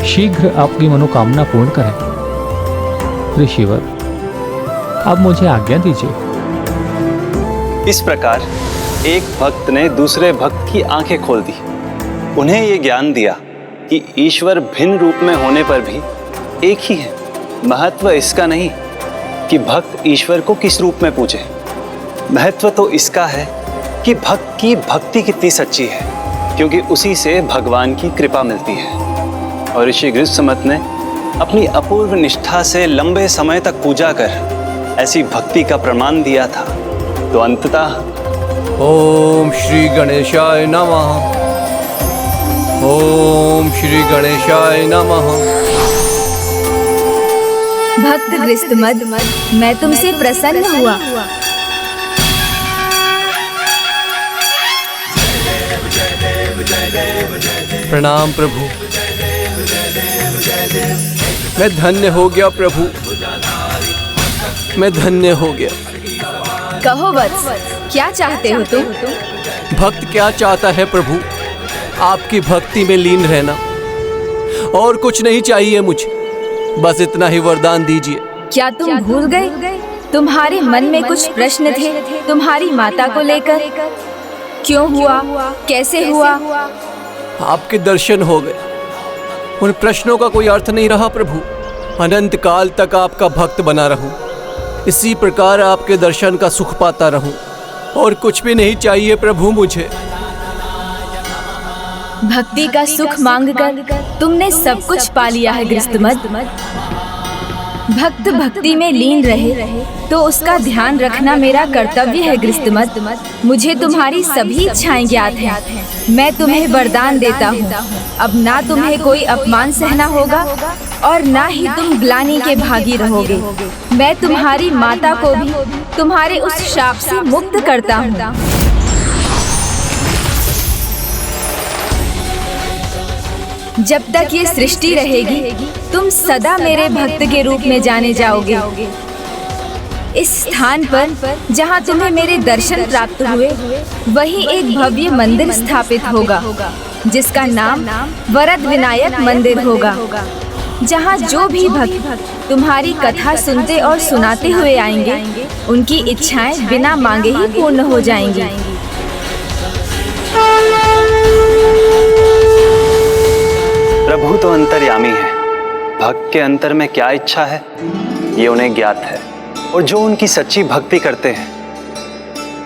शीघ्र आपकी मनोकामना पूर्ण करें। ऋषिवर, अब मुझे आज्ञा दीजिए। इस प्रकार एक भक्त ने दूसरे भक्त की आंखें खोल दी, उन्हें ये ज्ञान दिया कि ईश्वर भिन्न रूप में होने पर भी एक ही है। महत्व इसका नहीं कि भक्त ईश्वर को किस रूप में पूजे, महत्व तो इसका है कि भक्त की भक्ति कितनी सच्ची है, क्योंकि उसी से भगवान की कृपा मिलती है। और ऋषि गृहस्मत ने अपनी अपूर्व निष्ठा से लंबे समय तक पूजा कर ऐसी भक्ति का प्रमाण दिया था। तो अंततः ओम श्री गणेशाय नमः। ओम श्री गणेशाय नमः। भक्त गृहस्मत, मैं तुमसे प्रसन्न हुआ। प्रणाम प्रभु। मैं धन्य हो गया प्रभु, मैं धन्य हो गया। कहो वत्स, क्या चाहते हो तुम? भक्त क्या चाहता है प्रभु? आपकी भक्ति में लीन रहना, और कुछ नहीं चाहिए मुझे, बस इतना ही वरदान दीजिए। क्या तुम भूल गए? तुम्हारे मन में कुछ प्रश्न थे तुम्हारी माता को लेकर। क्यों हुआ, कैसे हुआ? आपके दर्शन हो गए, उन प्रश्नों का कोई अर्थ नहीं रहा प्रभु। अनंत काल तक आपका भक्त बना रहूं, इसी प्रकार आपके दर्शन का सुख पाता रहूं, और कुछ भी नहीं चाहिए प्रभु मुझे। भक्ति का सुख मांगकर तुमने सब कुछ पा लिया है गृहस्मत। भक्त भक्ति में लीन रहे तो उसका ध्यान रखना मेरा कर्तव्य है गृहस्मत। मुझे तुम्हारी सभी इच्छाएं ज्ञात हैं। मैं तुम्हें वरदान देता हूँ, अब ना तुम्हें कोई अपमान सहना होगा और ना ही तुम ग्लानि के भागी रहोगे। मैं तुम्हारी माता को भी तुम्हारे उस शाप से मुक्त करता हूँ। जब तक ये सृष्टि रहेगी, तुम सदा मेरे भक्त के रूप में जाने जाओगे। इस स्थान पर जहाँ तुम्हें मेरे दर्शन प्राप्त हुए, वहीं एक भव्य मंदिर स्थापित होगा, जिसका नाम वरद विनायक मंदिर होगा, जहाँ जो भी भक्त तुम्हारी कथा सुनते और सुनाते हुए आएंगे, उनकी इच्छाएं बिना मांगे ही पूर्ण हो जाएंगी। प्रभु तो अंतर्यामी है, भक्त के अंतर में क्या इच्छा है ये उन्हें ज्ञात है, और जो उनकी सच्ची भक्ति करते हैं,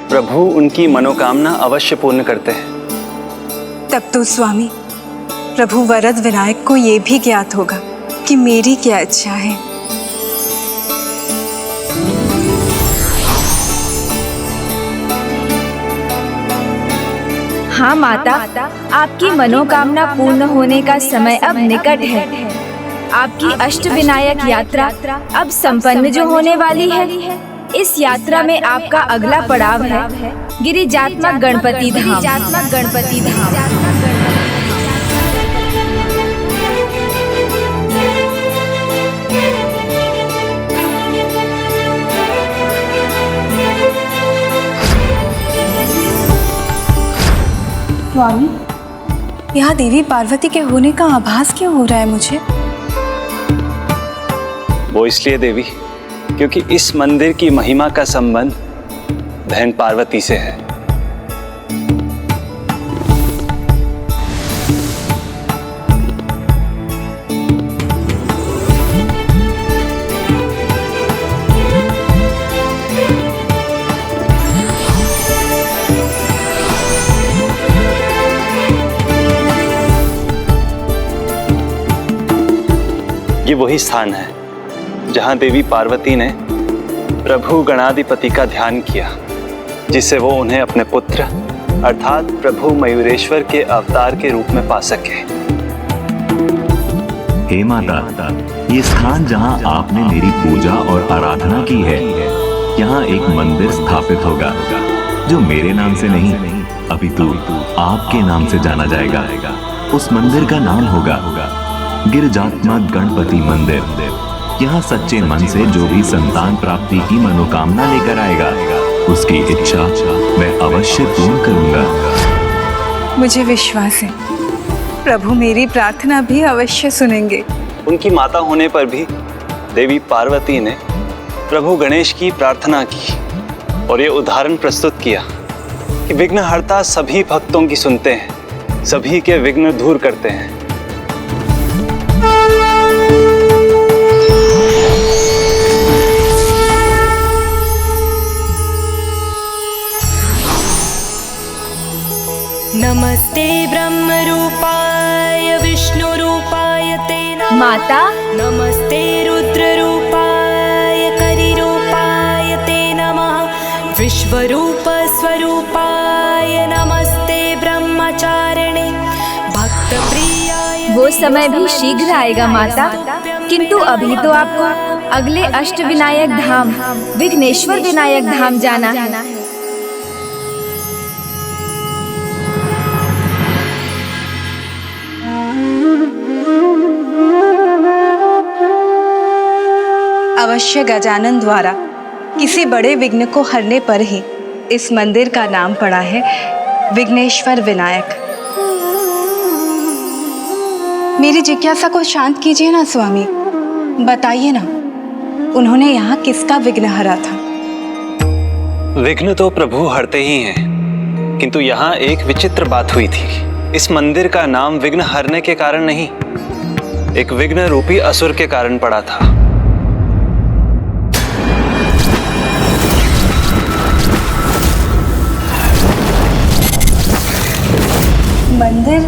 प्रभु उनकी मनोकामना अवश्य पूर्ण करते हैं। तब तो स्वामी, प्रभु वरद विनायक को ये भी ज्ञात होगा कि मेरी क्या इच्छा है। हाँ माता, आपकी मनोकामना पूर्ण होने का समय अब निकट है। आपकी अष्टविनायक यात्रा अब संपन्न जो होने वाली है। इस यात्रा में आपका अगला पड़ाव है गिरिजात्मक गणपति धाम। स्वामी, यहाँ देवी पार्वती के होने का आभास क्यों हो रहा है मुझे? वो इसलिए देवी, क्योंकि इस मंदिर की महिमा का संबंध बहन पार्वती से है। ये वही स्थान है जहां देवी पार्वती ने प्रभु गणाधिपति का ध्यान किया, जिससे वो उन्हें अपने पुत्र अर्थात प्रभु मयूरेश्वर के अवतार के रूप में पा सके। हे माता, ये स्थान जहाँ आपने मेरी पूजा और आराधना की है, यहाँ एक मंदिर स्थापित होगा जो मेरे नाम से नहीं अपितु आपके नाम से जाना जाएगा। उस मंदिर का नाम होगा गिरिजात्मक गणपति मंदिर। यहाँ सच्चे मन से जो भी संतान प्राप्ति की मनोकामना लेकर आएगा, उसकी इच्छा मैं अवश्य पूर्ण करूंगा। मुझे विश्वास है प्रभु मेरी प्रार्थना भी अवश्य सुनेंगे। उनकी माता होने पर भी देवी पार्वती ने प्रभु गणेश की प्रार्थना की और ये उदाहरण प्रस्तुत किया कि विघ्नहर्ता सभी भक्तों की सुनते हैं, सभी के विघ्न दूर करते हैं। नमस्ते ब्रह्म रूपाय विष्णु रूपाय ते नमः। माता नमस्ते रुद्र रूपाय करि रूपाय ते नमः। विश्वरूप स्वरूपाय नमस्ते ब्रह्मचारिणे भक्त प्रियाय। वो समय भी शीघ्र आएगा माता, किंतु अभी तो आपको अगले अष्ट विनायक धाम विघ्नेश्वर विनायक धाम जाना है। अवश्य गजानन द्वारा किसी बड़े विघ्न को हरने पर ही इस मंदिर का नाम पड़ा है विघ्नेश्वर विनायक। मेरी जिज्ञासा को शांत कीजिए ना स्वामी, बताइए ना उन्होंने यहाँ किसका विघ्न हरा था? विघ्न तो प्रभु हरते ही हैं, किंतु यहाँ एक विचित्र बात हुई थी। इस मंदिर का नाम विघ्न हरने के कारण नहीं, एक विघ्न रूपी असुर के कारण पड़ा था। मंदिर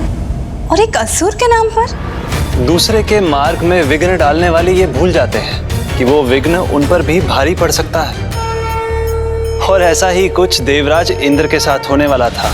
और एक असुर के नाम पर? दूसरे के मार्ग में विघ्न डालने वाले ये भूल जाते हैं कि वो विघ्न उन पर भी भारी पड़ सकता है। और ऐसा ही कुछ देवराज इंद्र के साथ होने वाला था।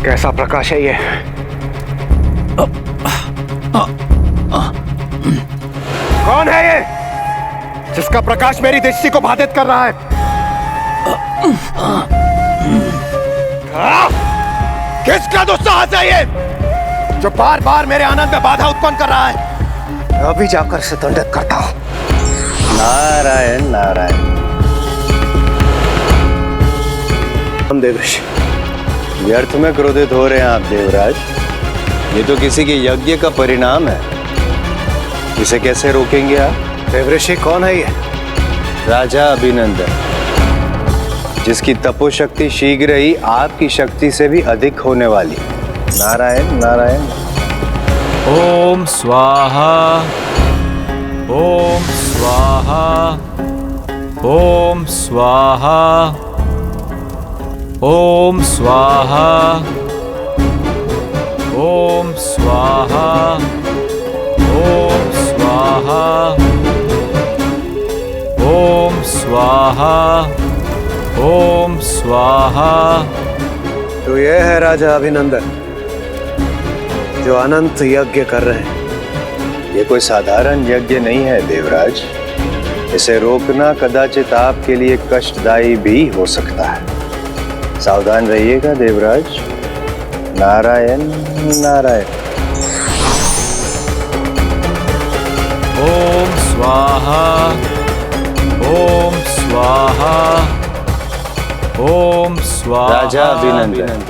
कैसा प्रकाश है ये? कौन है ये जिसका प्रकाश मेरी दृष्टि को बाधित कर रहा है? किसका दुस्साहस है ये जो बार बार मेरे आनंद में बाधा उत्पन्न कर रहा है? अभी जाकर से दंडित करता हूं। नारायण नारायण। हम देवऋषि व्यर्थ में क्रोधित हो रहे हैं आप देवराज। ये तो किसी के यज्ञ का परिणाम है, इसे कैसे रोकेंगे आप? देवऋषि कौन है ये? राजा अभिनंदन, जिसकी तपोशक्ति शीघ्र ही आपकी शक्ति से भी अधिक होने वाली। नारायण नारायण। ओम स्वाहा ओम स्वाहा ओम स्वाहा ओम स्वाहा ओम स्वाहा ओम स्वाहा ओम स्वाहा ओम स्वाहा। तो यह है राजा अभिनंदन जो अनंत यज्ञ कर रहे हैं। ये कोई साधारण यज्ञ नहीं है देवराज, इसे रोकना कदाचित आपके लिए कष्टदायी भी हो सकता है। सावधान रहिएगा देवराज। नारायण नारायण। ओम स्वाहा ओम स्वाहा ओम स्वाहा। राजा अभिनंदन,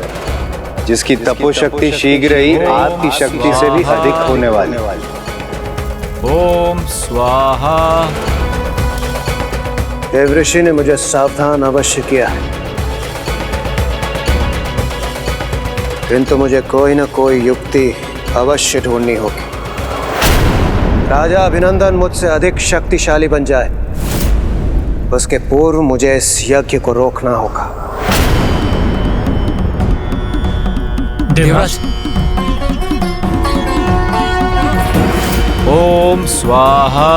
जिसकी तपोशक्ति शीघ्र ही आपकी शक्ति से भी अधिक होने वाली। ओम ओम स्वाहा। देव ऋषि ने मुझे सावधान अवश्य किया है, किंतु मुझे कोई न कोई युक्ति अवश्य ढूंढनी होगी। राजा अभिनंदन मुझसे अधिक शक्तिशाली बन जाए, उसके पूर्व मुझे इस यज्ञ को रोकना होगा। देवराज, ओम स्वाहा,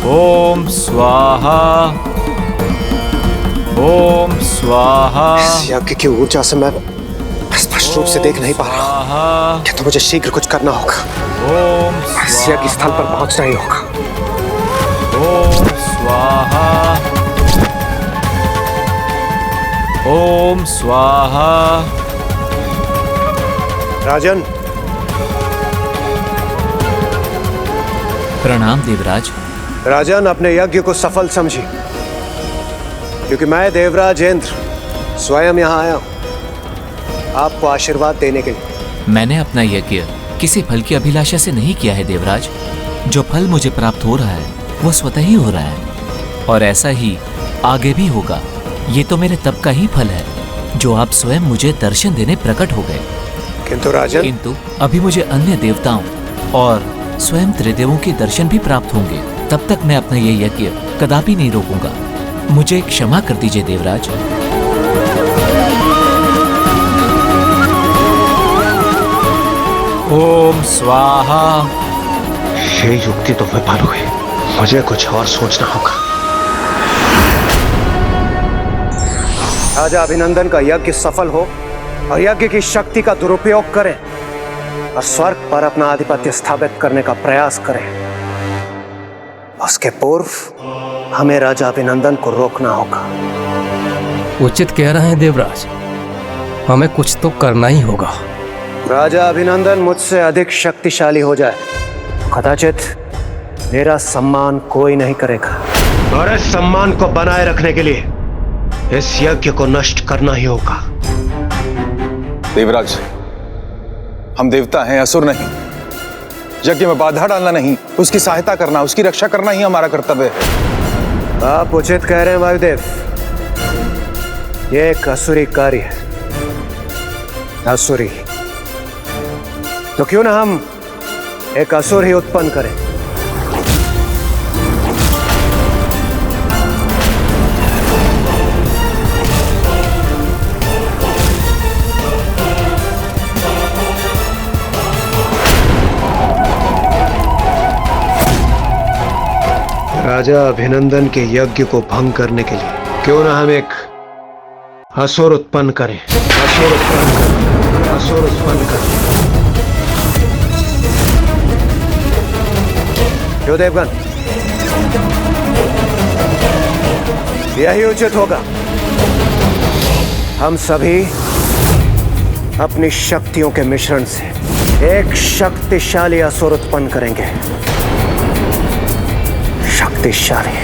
ओम स्वाहा, ओम स्वाहा। इस यज्ञ की ऊर्जा से मैं स्पष्ट रूप से देख नहीं पा रहा, क्या तो मुझे शीघ्र कुछ करना होगा। ओम इस यज्ञ स्थल पर पहुंचना ही होगा। ओम स्वाहा, ओम स्वाहा। राजन, प्रणाम देवराज। राजन, अपने यज्ञ को सफल समझिए, क्योंकि मैं देवराज इंद्र स्वयं यहाँ आया हूँ आपको आशीर्वाद देने के लिए। मैंने अपना यज्ञ किसी फल की अभिलाषा से नहीं किया है देवराज। जो फल मुझे प्राप्त हो रहा है वो स्वतः ही हो रहा है, और ऐसा ही आगे भी होगा। ये तो मेरे तप का ही फल है, जो आप स्वयं मुझे दर्शन देने प्रकट हो गए। किंतु राजन, किंतु अभी मुझे अन्य देवताओं और स्वयं त्रिदेवों के दर्शन भी प्राप्त होंगे। तब तक मैं अपना ये यज्ञ कदापि नहीं रोकूंगा। मुझे क्षमा कर दीजिए देवराज। ओम स्वाहा। ये युक्ति तो विफल हुई, मुझे कुछ और सोचना होगा। राजा अभिनंदन का यज्ञ सफल हो और यज्ञ की शक्ति का दुरुपयोग करें और स्वर्ग पर अपना आधिपत्य स्थापित करने का प्रयास करें। उसके पूर्व हमें राजा अभिनंदन को रोकना होगा। उचित कह रहे हैं देवराज, हमें कुछ तो करना ही होगा। राजा अभिनंदन मुझसे अधिक शक्तिशाली हो जाए, कदाचित मेरा सम्मान कोई नहीं करेगा, और इस सम्मान को बनाए रखने के लिए इस यज्ञ को नष्ट करना ही होगा। देवराज, हम देवता हैं, असुर नहीं। यज्ञ में बाधा डालना नहीं, उसकी सहायता करना, उसकी रक्षा करना ही हमारा कर्तव्य है। आप उचित कह रहे हैं वायुदेव, ये एक असुरी कार्य है। असुरी तो क्यों ना हम एक असुर ही उत्पन्न करें। राजा अभिनंदन के यज्ञ को भंग करने के लिए क्यों ना हम एक असुर उत्पन्न करें। असुर उत्पन्न करें, असुर उत्पन्न करें। जो देवगन, यही उचित होगा। हम सभी अपनी शक्तियों के मिश्रण से एक शक्तिशाली असुर उत्पन्न करेंगे। शक्तिशाली।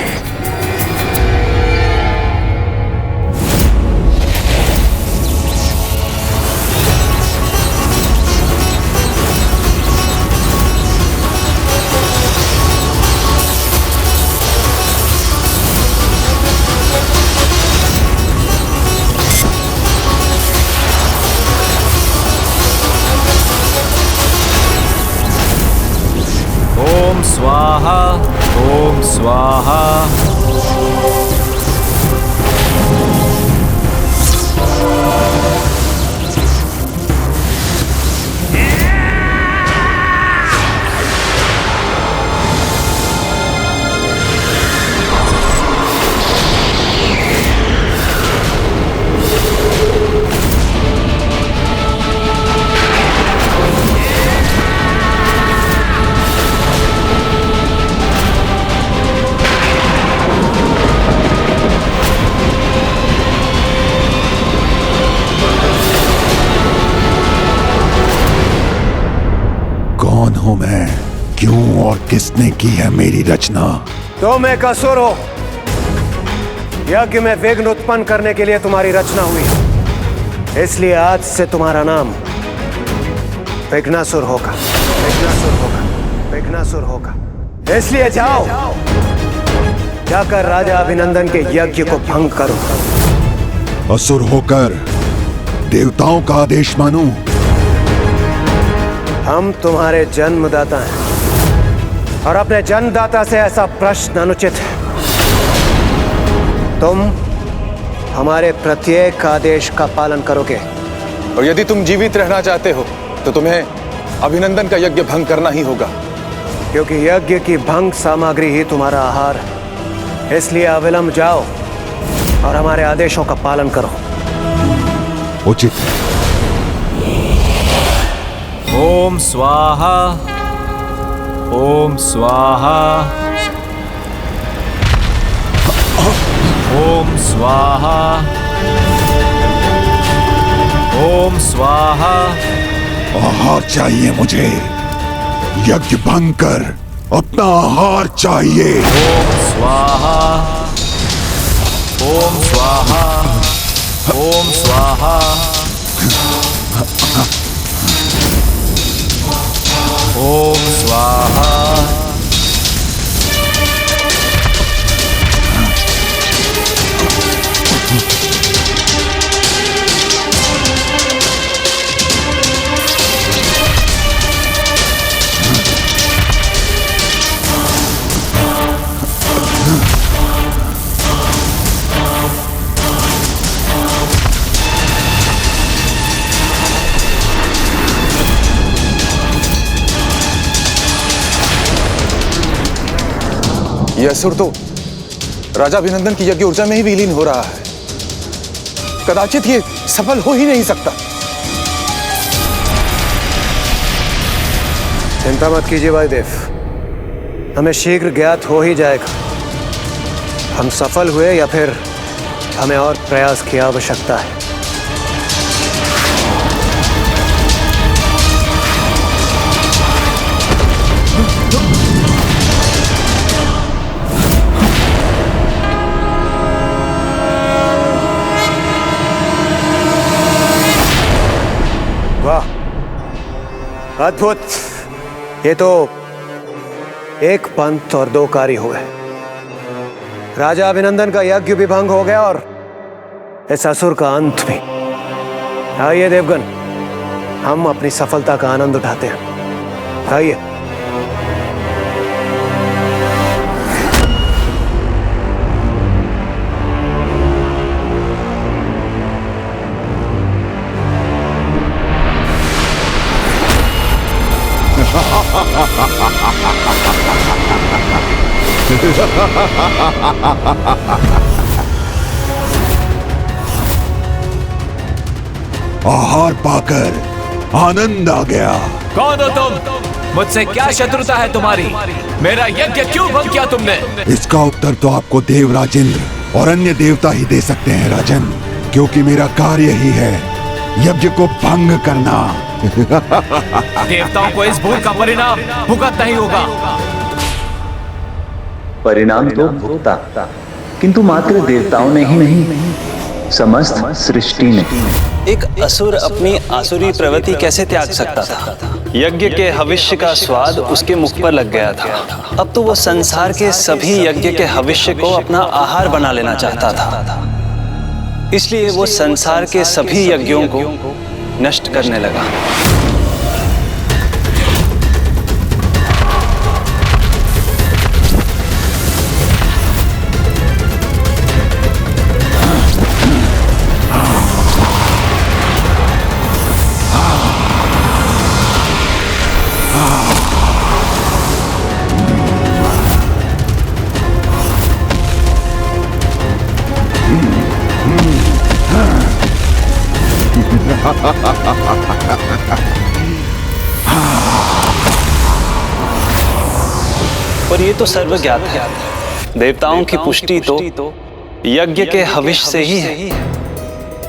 ओम स्वाहा, ओम स्वाहा। कौन हूं मैं, क्यों और किसने की है मेरी रचना? तुम एक असुर हो। यज्ञ में विघ्न उत्पन्न करने के लिए तुम्हारी रचना हुई, इसलिए आज से तुम्हारा नाम विघ्नासुर होगा। विघ्नासुर होगा। विघ्नासुर होगा। इसलिए जाओ, जाकर राजा अभिनंदन के यज्ञ को भंग करो। असुर होकर देवताओं का आदेश मानूं? हम तुम्हारे जन्मदाता हैं और अपने जन्मदाता से ऐसा प्रश्न अनुचित है। तुम हमारे प्रत्येक आदेश का पालन करोगे। और यदि तुम जीवित रहना चाहते हो तो तुम्हें अभिनंदन का यज्ञ भंग करना ही होगा, क्योंकि यज्ञ की भंग सामग्री ही तुम्हारा आहार है। इसलिए अविलंब जाओ और हमारे आदेशों का पालन करो। उचित। ओम स्वाहा, ओम स्वाहा, ओम स्वाहा, ओम स्वाहा। आहार चाहिए मुझे, यज्ञ भंग कर अपना आहार चाहिए। ओम स्वाहा, ओम स्वाहा, ओम स्वाहा, ओम स्वाहा। यह असुर तो राजा अभिनंदन की यज्ञ ऊर्जा में ही विलीन हो रहा है। कदाचित ये सफल हो ही नहीं सकता। चिंता मत कीजिए वायुदेव, हमें शीघ्र ज्ञात हो ही जाएगा हम सफल हुए या फिर हमें और प्रयास की आवश्यकता है। वाह, अद्भुत। ये तो एक पंथ और दो कार्य हुए। राजा अभिनंदन का यज्ञ भी भंग हो गया और इस असुर का अंत भी। आइए देवगण, हम अपनी सफलता का आनंद उठाते हैं। आइए। आहार पाकर आनंद आ गया। कौन हो तुम? मुझसे क्या शत्रुता है तुम्हारी? मेरा यज्ञ क्यों भंग किया तुमने? इसका उत्तर तो आपको देव राजेंद्र और अन्य देवता ही दे सकते हैं राजन, क्योंकि मेरा कार्य ही है यज्ञ को भंग करना। देवताओं को इस भूल का परिणाम भुगतना ही होगा। परिणाम तो भुगता, किंतु मात्र देवताओं ने ही नहीं, समस्त सृष्टि ने। एक असुर अपनी आसुरी प्रवृत्ति कैसे त्याग सकता था? यज्ञ के हविष्य का स्वाद उसके मुख पर लग गया था। अब तो वो संसार के सभी यज्ञ के हविष्य को अपना आहार बना लेना चाहता था। इसलिए वो संसार के सभी यज्ञों को नष्ट करने लगा। और ये तो सर्वज्ञात है, देवताओं की पुष्टि तो यज्ञ के हविष्य से ही है।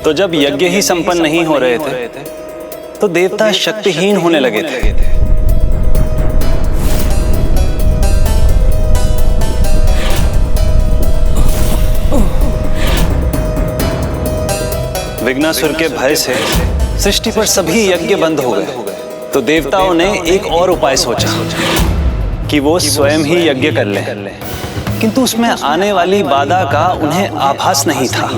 तो जब यज्ञ ही संपन्न नहीं हो रहे थे तो देवता शक्तिहीन होने लगे थे। विघ्नासुर के भय से सृष्टि पर सभी यज्ञ बंद हो गए। तो देवताओं ने एक और उपाय सोचा। कि वो स्वयं ही यज्ञ कर लें, किंतु उसमें आने वाली बाधा का उन्हें आभास नहीं था।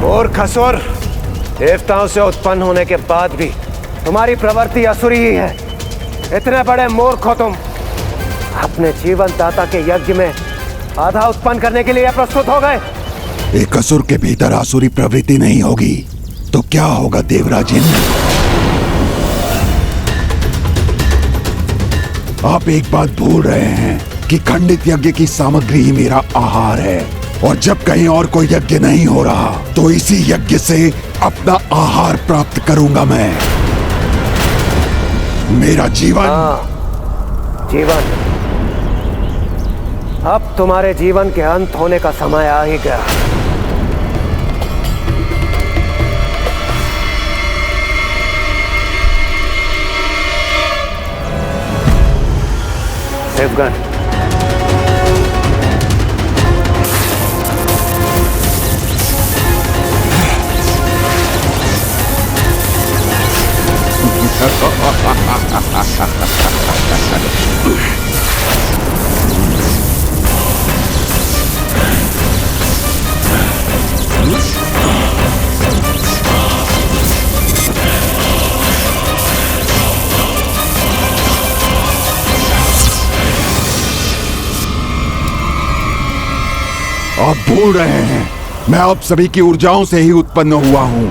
और खसुर, देवताओं से उत्पन्न होने के बाद भी तुम्हारी प्रवृत्ति असुरी ही है। इतने बड़े मूर्ख हो तुम, अपने जीवन दाता के यज्ञ में आधा उत्पन्न करने के लिए प्रस्तुत हो गए। एक असुर के भीतर आसुरी प्रवृत्ति नहीं होगी तो क्या होगा देवराज इंद्र? आप एक बात भूल रहे हैं कि खंडित यज्ञ की सामग्री ही मेरा आहार है, और जब कहीं और कोई यज्ञ नहीं हो रहा तो इसी यज्ञ से अपना आहार प्राप्त करूंगा मैं। मेरा जीवन जीवन अब तुम्हारे जीवन के अंत होने का समय आ ही गया। देवगण, आप भूल रहे हैं मैं आप सभी की ऊर्जाओं से ही उत्पन्न हुआ हूं,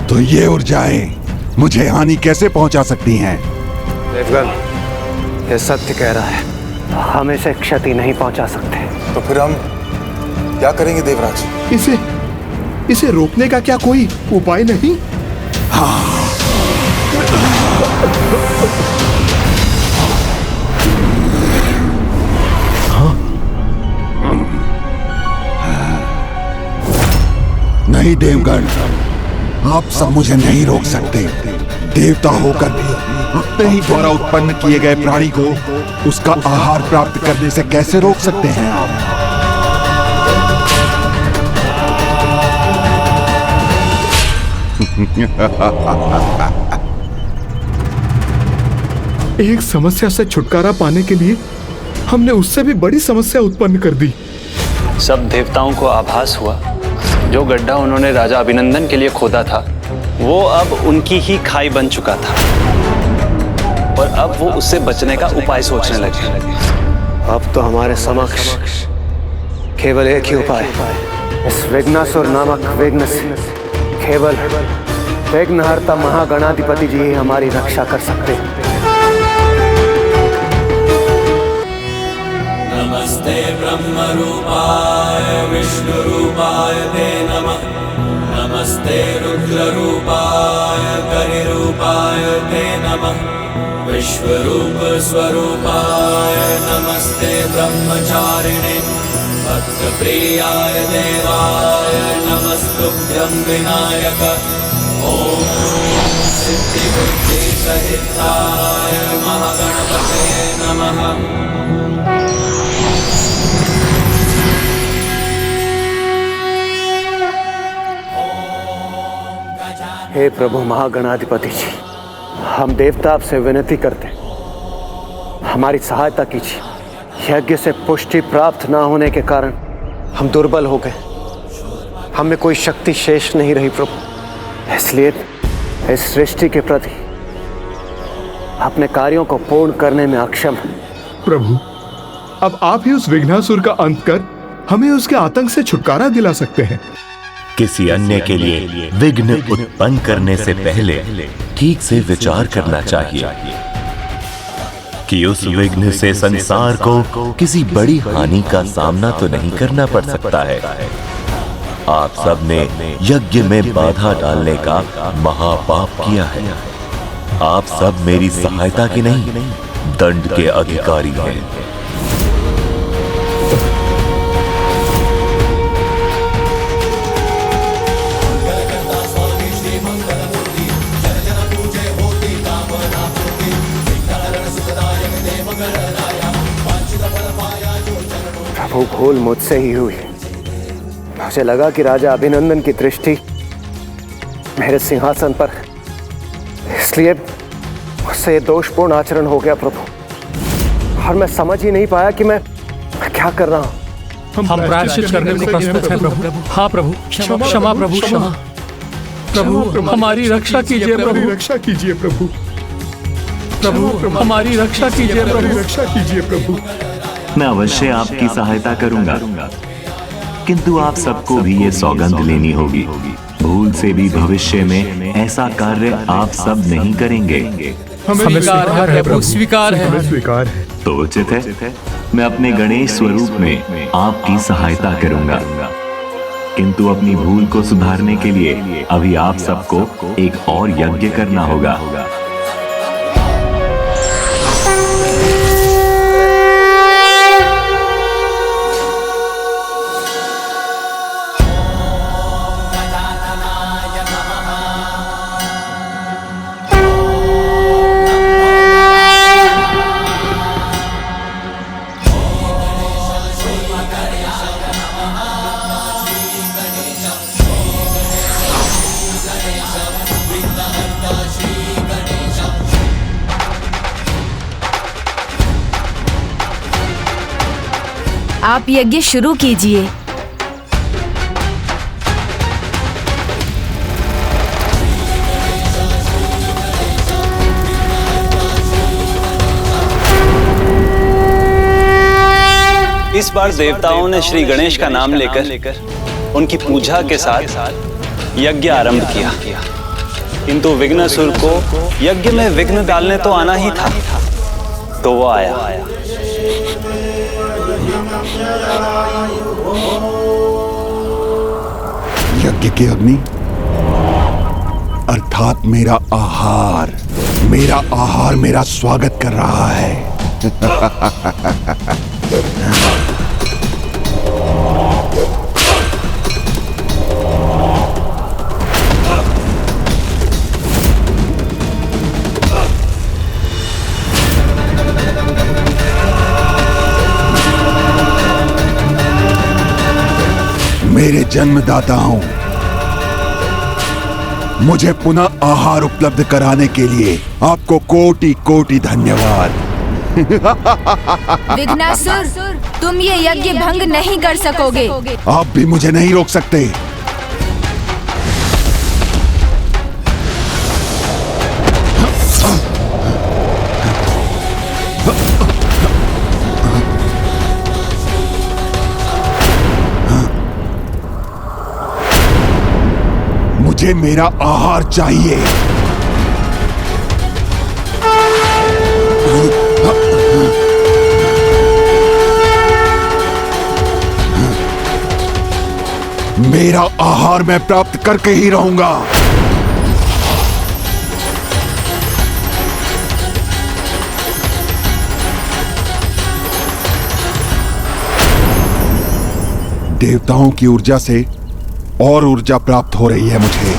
तो ये ऊर्जाएं मुझे हानि कैसे पहुंचा सकती हैं? देवगण, ये सत्य कह रहा है, हम इसे क्षति नहीं पहुंचा सकते। तो फिर हम क्या करेंगे देवराज? इसे रोकने का क्या कोई उपाय नहीं? नहीं देवगण, आप सब मुझे नहीं रोक सकते। देवता होकर भी अपने ही द्वारा उत्पन्न किए गए प्राणी को उसका आहार प्राप्त करने से कैसे रोक सकते हैं आप? एक समस्या से छुटकारा पाने के लिए हमने उससे भी बड़ी समस्या उत्पन्न कर दी। सब देवताओं को आभास हुआ जो गड्ढा उन्होंने राजा अभिनंदन के लिए खोदा था वो अब उनकी ही खाई बन चुका था, और अब वो उससे बचने का उपाय सोचने लगे। अब तो हमारे समक्ष केवल एक ही उपाय, इस विघ्नासुर नामक विघ्न से केवल विघ्नहर्ता महागणाधिपति जी ही हमारी रक्षा कर सकते हैं। नमस्ते ब्रह्म रूपाय विष्णु रूपाय ते नमः। नमस्ते रुद्र रूपाय करिरूपाय ते नमः। विश्वरूप स्वरूपाय नमस्ते ब्रह्मचारिणे। भक्तप्रियाय देवाय नमस्तुभ्यं विनायक। ओम सिद्धिबुद्धि सहिताय महागणपतये नमः। हे प्रभु महागणाधिपति जी, हम देवता आपसे विनती करते हैं, हमारी सहायता कीजिए। यज्ञ से पुष्टि प्राप्त न होने के कारण हम दुर्बल हो गए, हम में कोई शक्ति शेष नहीं रही प्रभु, इसलिए इस सृष्टि के प्रति अपने कार्यों को पूर्ण करने में अक्षम है। प्रभु, अब आप ही उस विघ्नासुर का अंत कर हमें उसके आतंक से छुटकारा दिला सकते हैं। किसी अन्य के लिए विघ्न उत्पन्न करने से पहले ठीक से विचार करना चाहिए कि उस विघ्न से संसार को किसी बड़ी हानि का सामना तो नहीं करना पड़ सकता है। आप सब ने यज्ञ में बाधा डालने का महापाप किया है, आप सब मेरी सहायता के नहीं, दंड के अधिकारी हैं। प्रभु, भूल मुझसे ही हुई। मुझे लगा कि राजा अभिनंदन की दृष्टि मेरे सिंहासन पर, इसलिए मुझसे दोषपूर्ण आचरण हो गया प्रभु, और मैं समझ ही नहीं पाया कि मैं क्या कर रहा हूँ। हम प्रायश्चित करने को प्रस्तुत हैं प्रभु। हाँ प्रभु, क्षमा प्रभु, क्षमा प्रभु, हमारी रक्षा कीजिए प्रभु, रक्षा कीजिए प्रभु, प्रभु हमारी रक्षा कीजिए प्रभु, रक्षा कीजिए प्रभु। मैं अवश्य आपकी सहायता करूंगा, किंतु आप सबको भी ये सौगंध लेनी होगी, भूल से भी भविष्य में ऐसा कार्य आप सब नहीं करेंगे। स्वीकार है प्रभु, स्वीकार है, स्वीकार है। तो उचित है, मैं अपने गणेश स्वरूप में आपकी सहायता करूंगा, किंतु अपनी भूल को सुधारने के लिए अभी आप सबको एक और यज्ञ करना होगा। आप यज्ञ शुरू कीजिए। इस बार देवताओं ने श्री गणेश का नाम लेकर उनकी पूजा के साथ यज्ञ आरंभ किया, किंतु विघ्नासुर को यज्ञ में विघ्न डालने तो आना ही था, तो वो आया। यज्ञ की अग्नि अर्थात मेरा आहार मेरा स्वागत कर रहा है। मेरे जन्मदाताओं, मुझे पुनः आहार उपलब्ध कराने के लिए आपको कोटि कोटि धन्यवाद। विघ्नासुर, तुम ये यज्ञ भंग नहीं कर सकोगे। आप भी मुझे नहीं रोक सकते। मुझे मेरा आहार चाहिए। मेरा आहार मैं प्राप्त करके ही रहूंगा। देवताओं की ऊर्जा से और ऊर्जा प्राप्त हो रही है मुझे।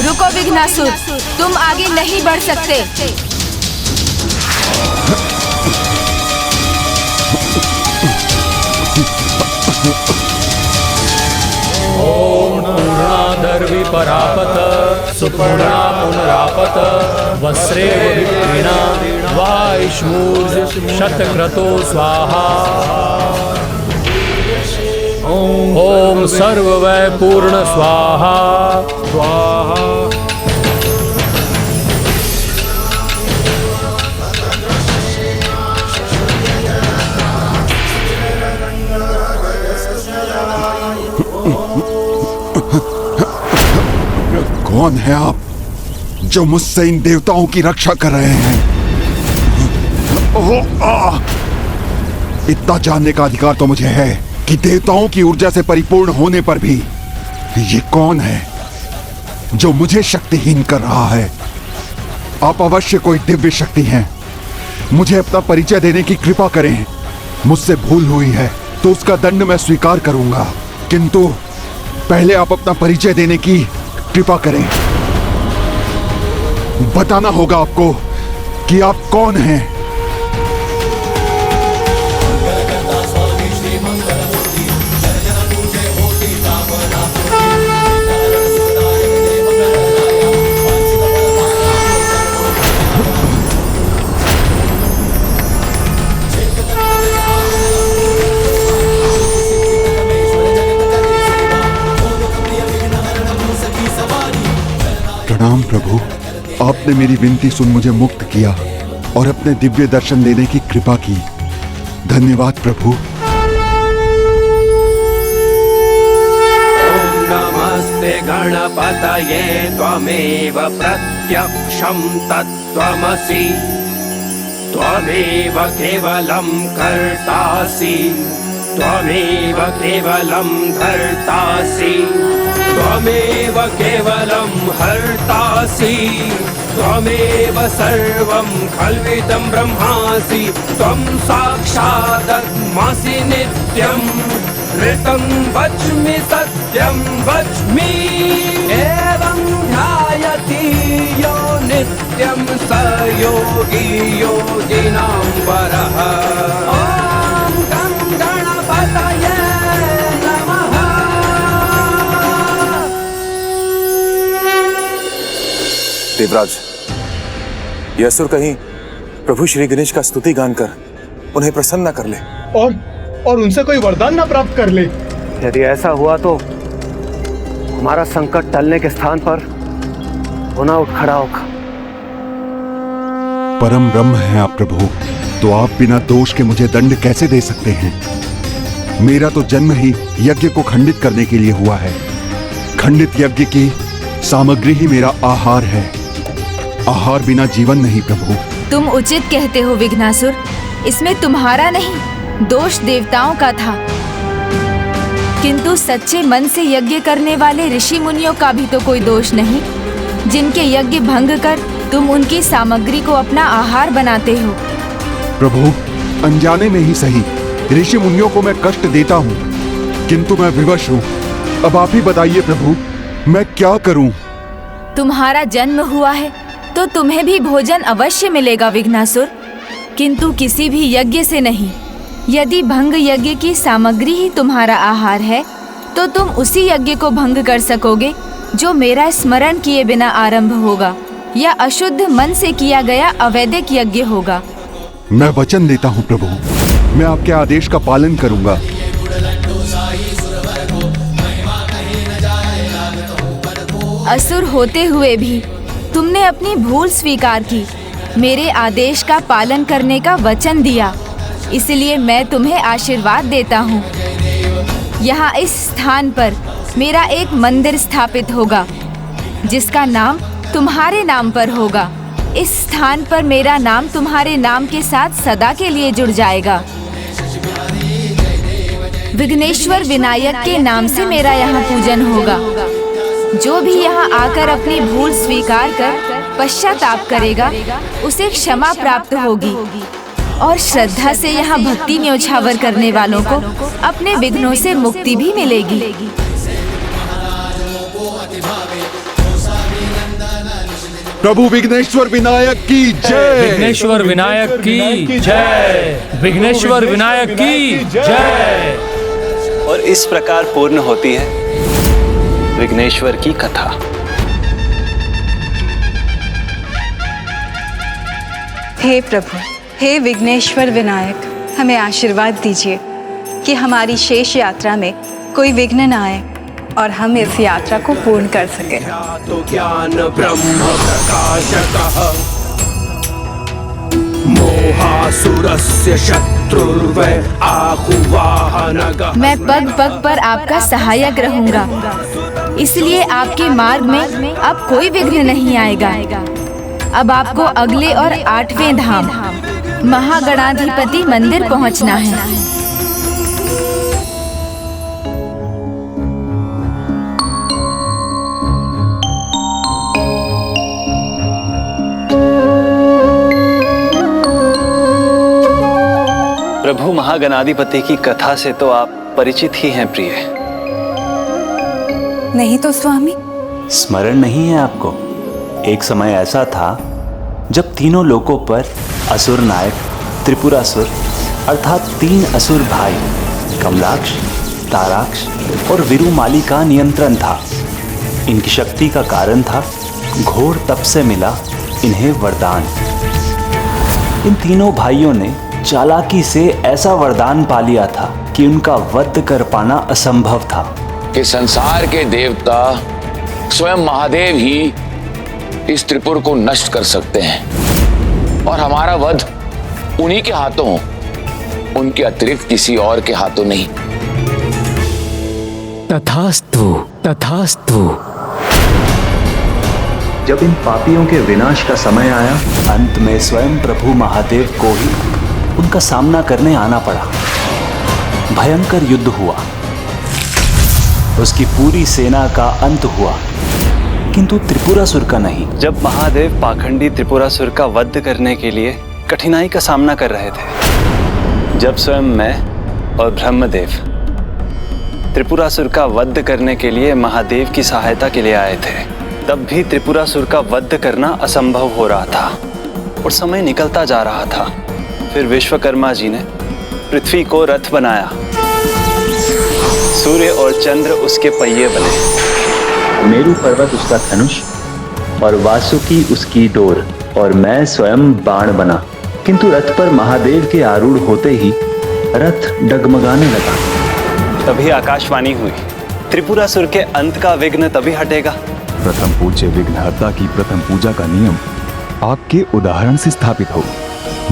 रुको विघ्नासुर, तुम आगे नहीं बढ़ सकते। ओम पूर्णाधर्वी परापत सुपूर्णा पुनरापत वस्त्रे विक्रीणा वाइष्मूर्ज शतक्रतो स्वाहा। ओम सर्ववै पूर्ण स्वाहा स्वाहा। कौन है आप जो मुझसे इन देवताओं की रक्षा कर रहे हैं? इतना जानने का अधिकार तो मुझे है कि देवताओं की ऊर्जा से परिपूर्ण होने पर भी ये कौन है जो मुझे शक्तिहीन कर रहा है? आप अवश्य कोई दिव्य शक्ति हैं। मुझे अपना परिचय देने की कृपा करें। मुझसे भूल हुई है तो उसका दंड मैं स्वीकार करूंगा, किंतु पहले आप अपना परिचय देने की कृपा करें। बताना होगा आपको कि आप कौन हैं। प्रणाम प्रभु, आपने मेरी विनती सुन मुझे मुक्त किया और अपने दिव्य दर्शन देने की कृपा की। धन्यवाद प्रभु। ओम नमस्ते गणपतये त्वमेव प्रत्यक्षं तत्त्वमसि त्वमेव केवलं कर्तासि त्वमेव केवलं धर्तासि त्वमेव केवलं हर्तासि त्वमेव सर्वं खल्विदं ब्रह्मासि त्वं साक्षादत्मासि नित्यं ऋतं वच्मि सत्यं वच्मि एवं ध्यायति यो नित्यं स योगी योगिनां वरः। ॐ गं गणपतये देवराज, यह असुर कहीं प्रभु श्री गणेश का स्तुति गान कर उन्हें प्रसन्न कर ले और उनसे कोई वरदान ना प्राप्त कर ले। यदि ऐसा हुआ तो हमारा संकट टलने के स्थान पर पुनः उठ खड़ा होगा। परम ब्रह्म हैं आप प्रभु, तो आप बिना दोष के मुझे दंड कैसे दे सकते हैं? मेरा तो जन्म ही यज्ञ को खंडित करने के लिए हुआ है। खंडित यज्ञ की सामग्री ही मेरा आहार है। आहार बिना जीवन नहीं प्रभु। तुम उचित कहते हो विघ्नासुर, इसमें तुम्हारा नहीं दोष देवताओं का था, किंतु सच्चे मन से यज्ञ करने वाले ऋषि मुनियों का भी तो कोई दोष नहीं, जिनके यज्ञ भंग कर तुम उनकी सामग्री को अपना आहार बनाते हो। प्रभु, अनजाने में ही सही ऋषि मुनियों को मैं कष्ट देता हूँ, किंतु मैं विवश हूँ। अब आप ही बताइए प्रभु, मैं क्या करूँ? तुम्हारा जन्म हुआ है तो तुम्हें भी भोजन अवश्य मिलेगा विघ्नासुर, किंतु किसी भी यज्ञ से नहीं। यदि भंग यज्ञ की सामग्री ही तुम्हारा आहार है तो तुम उसी यज्ञ को भंग कर सकोगे जो मेरा स्मरण किए बिना आरंभ होगा या अशुद्ध मन से किया गया अवैदिक यज्ञ होगा। मैं वचन देता हूँ प्रभु, मैं आपके आदेश का पालन करूंगा। असुर होते हुए भी तुमने अपनी भूल स्वीकार की, मेरे आदेश का पालन करने का वचन दिया, इसलिए मैं तुम्हें आशीर्वाद देता हूँ। यहाँ इस स्थान पर मेरा एक मंदिर स्थापित होगा जिसका नाम तुम्हारे नाम पर होगा। इस स्थान पर मेरा नाम तुम्हारे नाम के साथ सदा के लिए जुड़ जाएगा। विघ्नेश्वर विनायक के नाम से मेरा यहाँ पूजन होगा। जो भी यहाँ आकर अपनी भूल स्वीकार कर पश्चाताप करेगा उसे क्षमा प्राप्त होगी और श्रद्धा से यहाँ भक्ति न्योछावर करने वालों को अपने विघ्नों से मुक्ति भी मिलेगी। प्रभु विघ्नेश्वर विनायक की जय। विघ्नेश्वर विनायक की जय। विघ्नेश्वर विनायक की जय। और इस प्रकार पूर्ण होती है विघ्नेश्वर की कथा। हे प्रभु, हे विघ्नेश्वर विनायक, हमें आशीर्वाद दीजिए कि हमारी शेष यात्रा में कोई विघ्न न आए और हम इस यात्रा को पूर्ण कर सकें। तो ज्ञान ब्रह्म प्रकाशकः मोहासुरस्य शत्रुर्वै आहुवाहनगः। मैं पग पग पर आपका सहायक रहूंगा, इसलिए आपके मार्ग में अब कोई विघ्न नहीं आएगा। अब आपको अगले और 8वें धाम महागणाधिपति मंदिर पहुंचना है। प्रभु महागणाधिपति की कथा से तो आप परिचित ही हैं प्रिय। नहीं तो स्वामी। स्मरण नहीं है आपको? एक समय ऐसा था जब तीनों लोकों पर असुर नायक त्रिपुरासुर अर्थात 3 असुर भाई कमलाक्ष, ताराक्ष और विरुमाली का नियंत्रण था। इनकी शक्ति का कारण था घोर तप से मिला इन्हें वरदान। इन तीनों भाइयों ने चालाकी से ऐसा वरदान पा लिया था कि उनका वध कर पाना असंभव था। कि संसार के देवता स्वयं महादेव ही इस त्रिपुर को नष्ट कर सकते हैं और हमारा वध उन्हीं के हाथों, उनके अतिरिक्त किसी और के हाथों नहीं। तथास्तु, तथास्तु। जब इन पापियों के विनाश का समय आया, अंत में स्वयं प्रभु महादेव को ही उनका सामना करने आना पड़ा। भयंकर युद्ध हुआ, उसकी पूरी सेना का अंत हुआ, किंतु त्रिपुरासुर का नहीं। जब महादेव पाखंडी त्रिपुरासुर का वध करने के लिए कठिनाई का सामना कर रहे थे, जब स्वयं मैं और ब्रह्मदेव त्रिपुरासुर का वध करने के लिए महादेव की सहायता के लिए आए थे, तब भी त्रिपुरासुर का वध करना असंभव हो रहा था और समय निकलता जा रहा था। फिर विश्वकर्मा जी ने पृथ्वी को रथ बनाया, सूर्य और चंद्र उसके पहिए बने। मेरु पर्वत उसका धनुष और वासुकी उसकी डोर और मैं स्वयं बाण बना। किंतु रथ पर महादेव के आरूढ़ होते ही रथ डगमगाने लगा। तभी आकाशवाणी हुई, त्रिपुरासुर के अंत का विघ्न तभी हटेगा। प्रथम पूज्य विघ्नहर्ता की प्रथम पूजा का नियम आपके उदाहरण से स्थापित हो,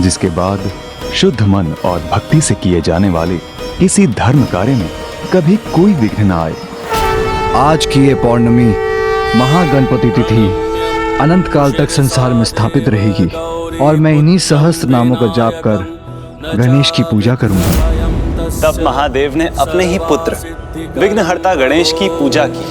जिसके बाद शुद्ध मन और भक्ति से किए जाने वाले किसी धर्म कार्य में कभी कोई विघ्न न आए। आज की ये पौर्णमी महागणपति तिथि अनंत काल तक संसार में स्थापित रहेगी और मैं इन्हीं सहस्त्र नामों का जाप कर गणेश की पूजा करूंगा। तब महादेव ने अपने ही पुत्र विघ्नहर्ता गणेश की पूजा की।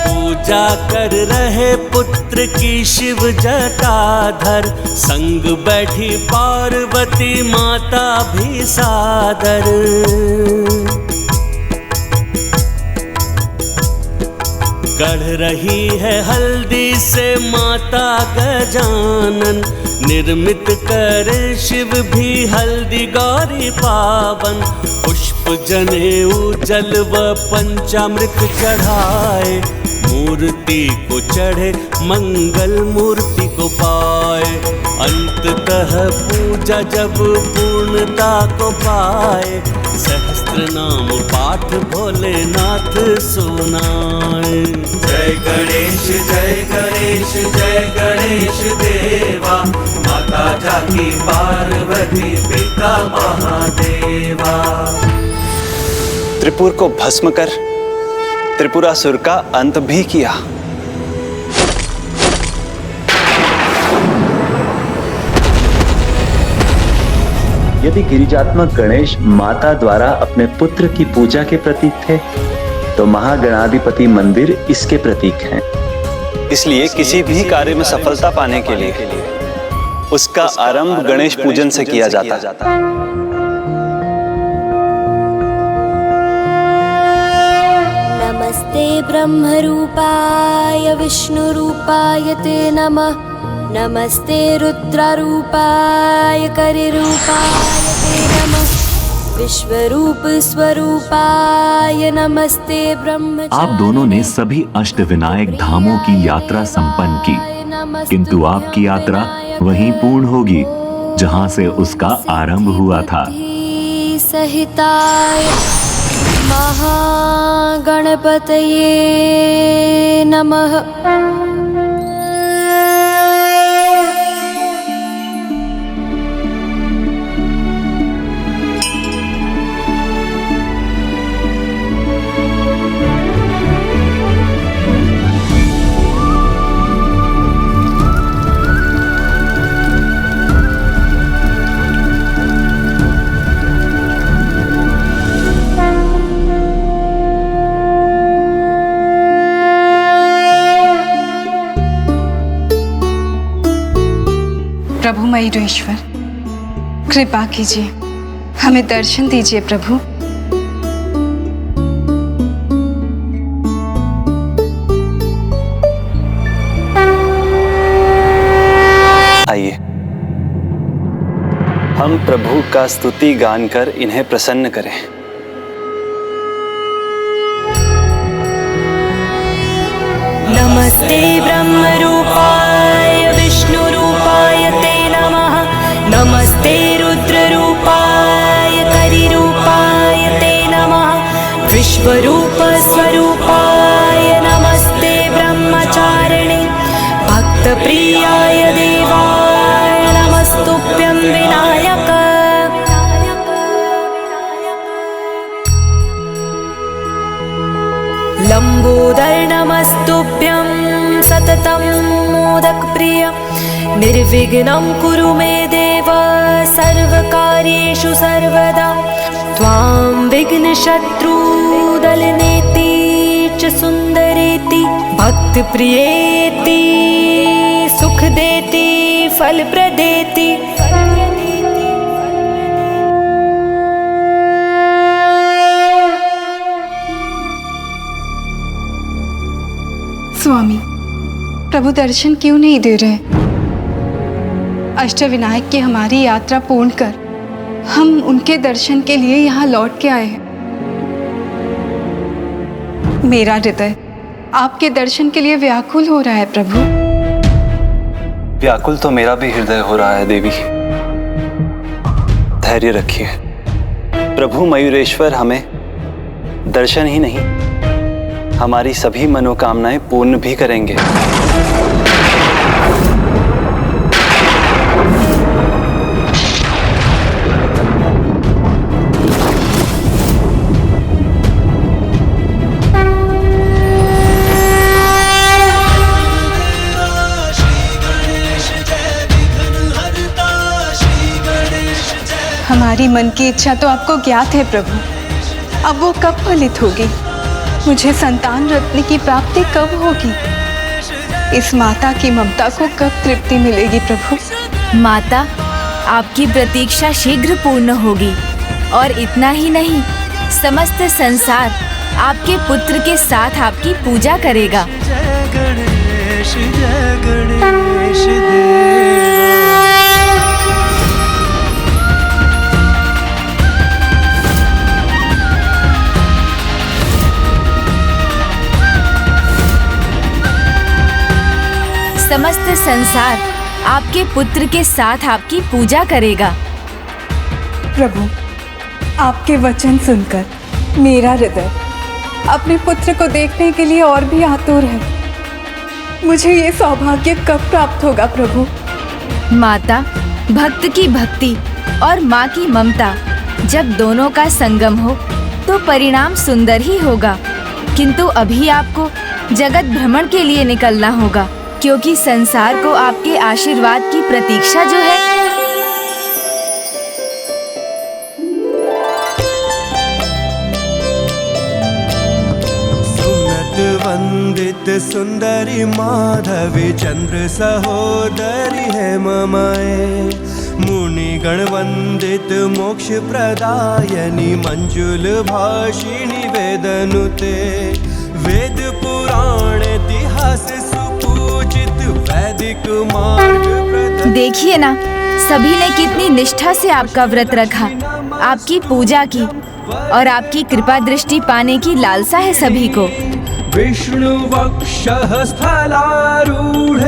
पूजा कर रहे पुत्र की शिव जटाधर, संग बैठी पार्वती माता भी सादर। गढ़ रही है हल्दी से माता गजानन, निर्मित कर शिव भी हल्दी गौरी पावन। पुष्प जनेऊ जल व पंचामृत चढ़ाए, मूर्ति को चढ़े मंगल मूर्ति को पाए। अंततः पूजा जब पूर्णता को पाए, सहस्त्र नाम पाठ भोलेनाथ सुनाए। जय गणेश जय गणेश जय गणेश देवा, माता जाकी पार्वती पिता महादेवा। त्रिपुर को भस्म कर त्रिपुरासुर का अंत भी किया। यदि गिरिजात्मक गणेश माता द्वारा अपने पुत्र की पूजा के प्रतीक थे, तो महागणाधिपति मंदिर इसके प्रतीक हैं। इसलिए किसी भी कार्य में सफलता पाने के लिए उसका आरंभ गणेश पूजन से किया जाता है। नमस्ते ब्रह्मरूपाय विष्णुरूपाय ते नमः। नमस्ते रुद्ररूपाय करिरूपाय ते नमः। विश्वरूप स्वरूपाय नमस्ते ब्रह्म। आप दोनों ने सभी अष्टविनायक धामों की यात्रा संपन्न की, किंतु आपकी यात्रा वहीं पूर्ण होगी जहां से उसका आरंभ हुआ था। सहिताय महागणपतये नमः। मयूरेश्वर, कृपा कीजिए, हमें दर्शन दीजिए प्रभु। आइए, हम प्रभु का स्तुति गान कर इन्हें प्रसन्न करें। नमस्ते ब्रह्मरूपाय विष्णुरूपाय ते नमः। नमस्ते रुद्ररूपाय करिरूपाय ते नमः। विश्वरूप स्वरूपाय नमस्ते ब्रह्मचारिणे। भक्तप्रियाय देवाय नमस्तुभ्यं विनायक। लंबोदर नमस्तुभ्यं सततं मोदक प्रिय। निर्विघ्नं कुरु मे देव सर्वकार्येषु सर्वदा। त्वां विघ्नशत्रु दलनेति च सुंदरेति। भक्तप्रियेति सुखदेति फलप्रदेति। स्वामी, प्रभु दर्शन क्यों नहीं दे रहे? अष्टविनायक की हमारी यात्रा पूर्ण कर हम उनके दर्शन के लिए यहाँ लौट के आए हैं। मेरा हृदय आपके दर्शन के लिए व्याकुल हो रहा है प्रभु। व्याकुल तो मेरा भी हृदय हो रहा है देवी। धैर्य रखिए, प्रभु मयूरेश्वर हमें दर्शन ही नहीं, हमारी सभी मनोकामनाएं पूर्ण भी करेंगे। हमारी मन की इच्छा तो आपको ज्ञात है प्रभु, अब वो कब फलित होगी? मुझे संतान रत्न की प्राप्ति कब होगी? इस माता की ममता को कब तृप्ति मिलेगी प्रभु? माता, आपकी प्रतीक्षा शीघ्र पूर्ण होगी। और इतना ही नहीं, समस्त संसार आपके पुत्र के साथ आपकी पूजा करेगा। जय गणेश जय गणेश देव। समस्त संसार आपके पुत्र के साथ आपकी पूजा करेगा। प्रभु, आपके वचन सुनकर मेरा हृदय अपने पुत्र को देखने के लिए और भी आतुर है। मुझे ये सौभाग्य कब प्राप्त होगा प्रभु? माता, भक्त की भक्ति और माँ की ममता जब दोनों का संगम हो तो परिणाम सुंदर ही होगा। किंतु अभी आपको जगत भ्रमण के लिए निकलना होगा, क्योंकि संसार को आपके आशीर्वाद की प्रतीक्षा जो है। सुनत वंदित सुंदरी माधवी चंद्र सहोदरी है ममाए। मुनि गण वंदित मोक्ष प्रदायनी मंजुल भाषिणी वेदनुते। वेद पुराण इतिहास वैदिक मार्ग। देखिए ना, सभी ने कितनी निष्ठा से आपका व्रत रखा, आपकी पूजा की और आपकी कृपा दृष्टि पाने की लालसा है सभी को। विष्णु वक्षः स्थलारूढ़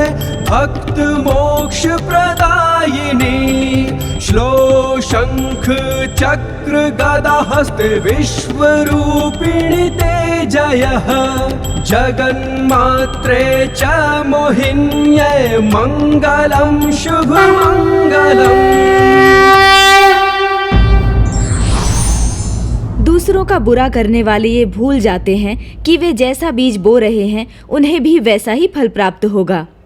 भक्त मोक्ष प्रदायिनी। श्लो शंख चक्र गदा हस्ते विश्वरूपिणी ते जयः। जगन्मात्रे च मोहिन्यै मंगलम शुभ मंगलम। दूसरों का बुरा करने वाले ये भूल जाते हैं कि वे जैसा बीज बो रहे हैं उन्हें भी वैसा ही फल प्राप्त होगा।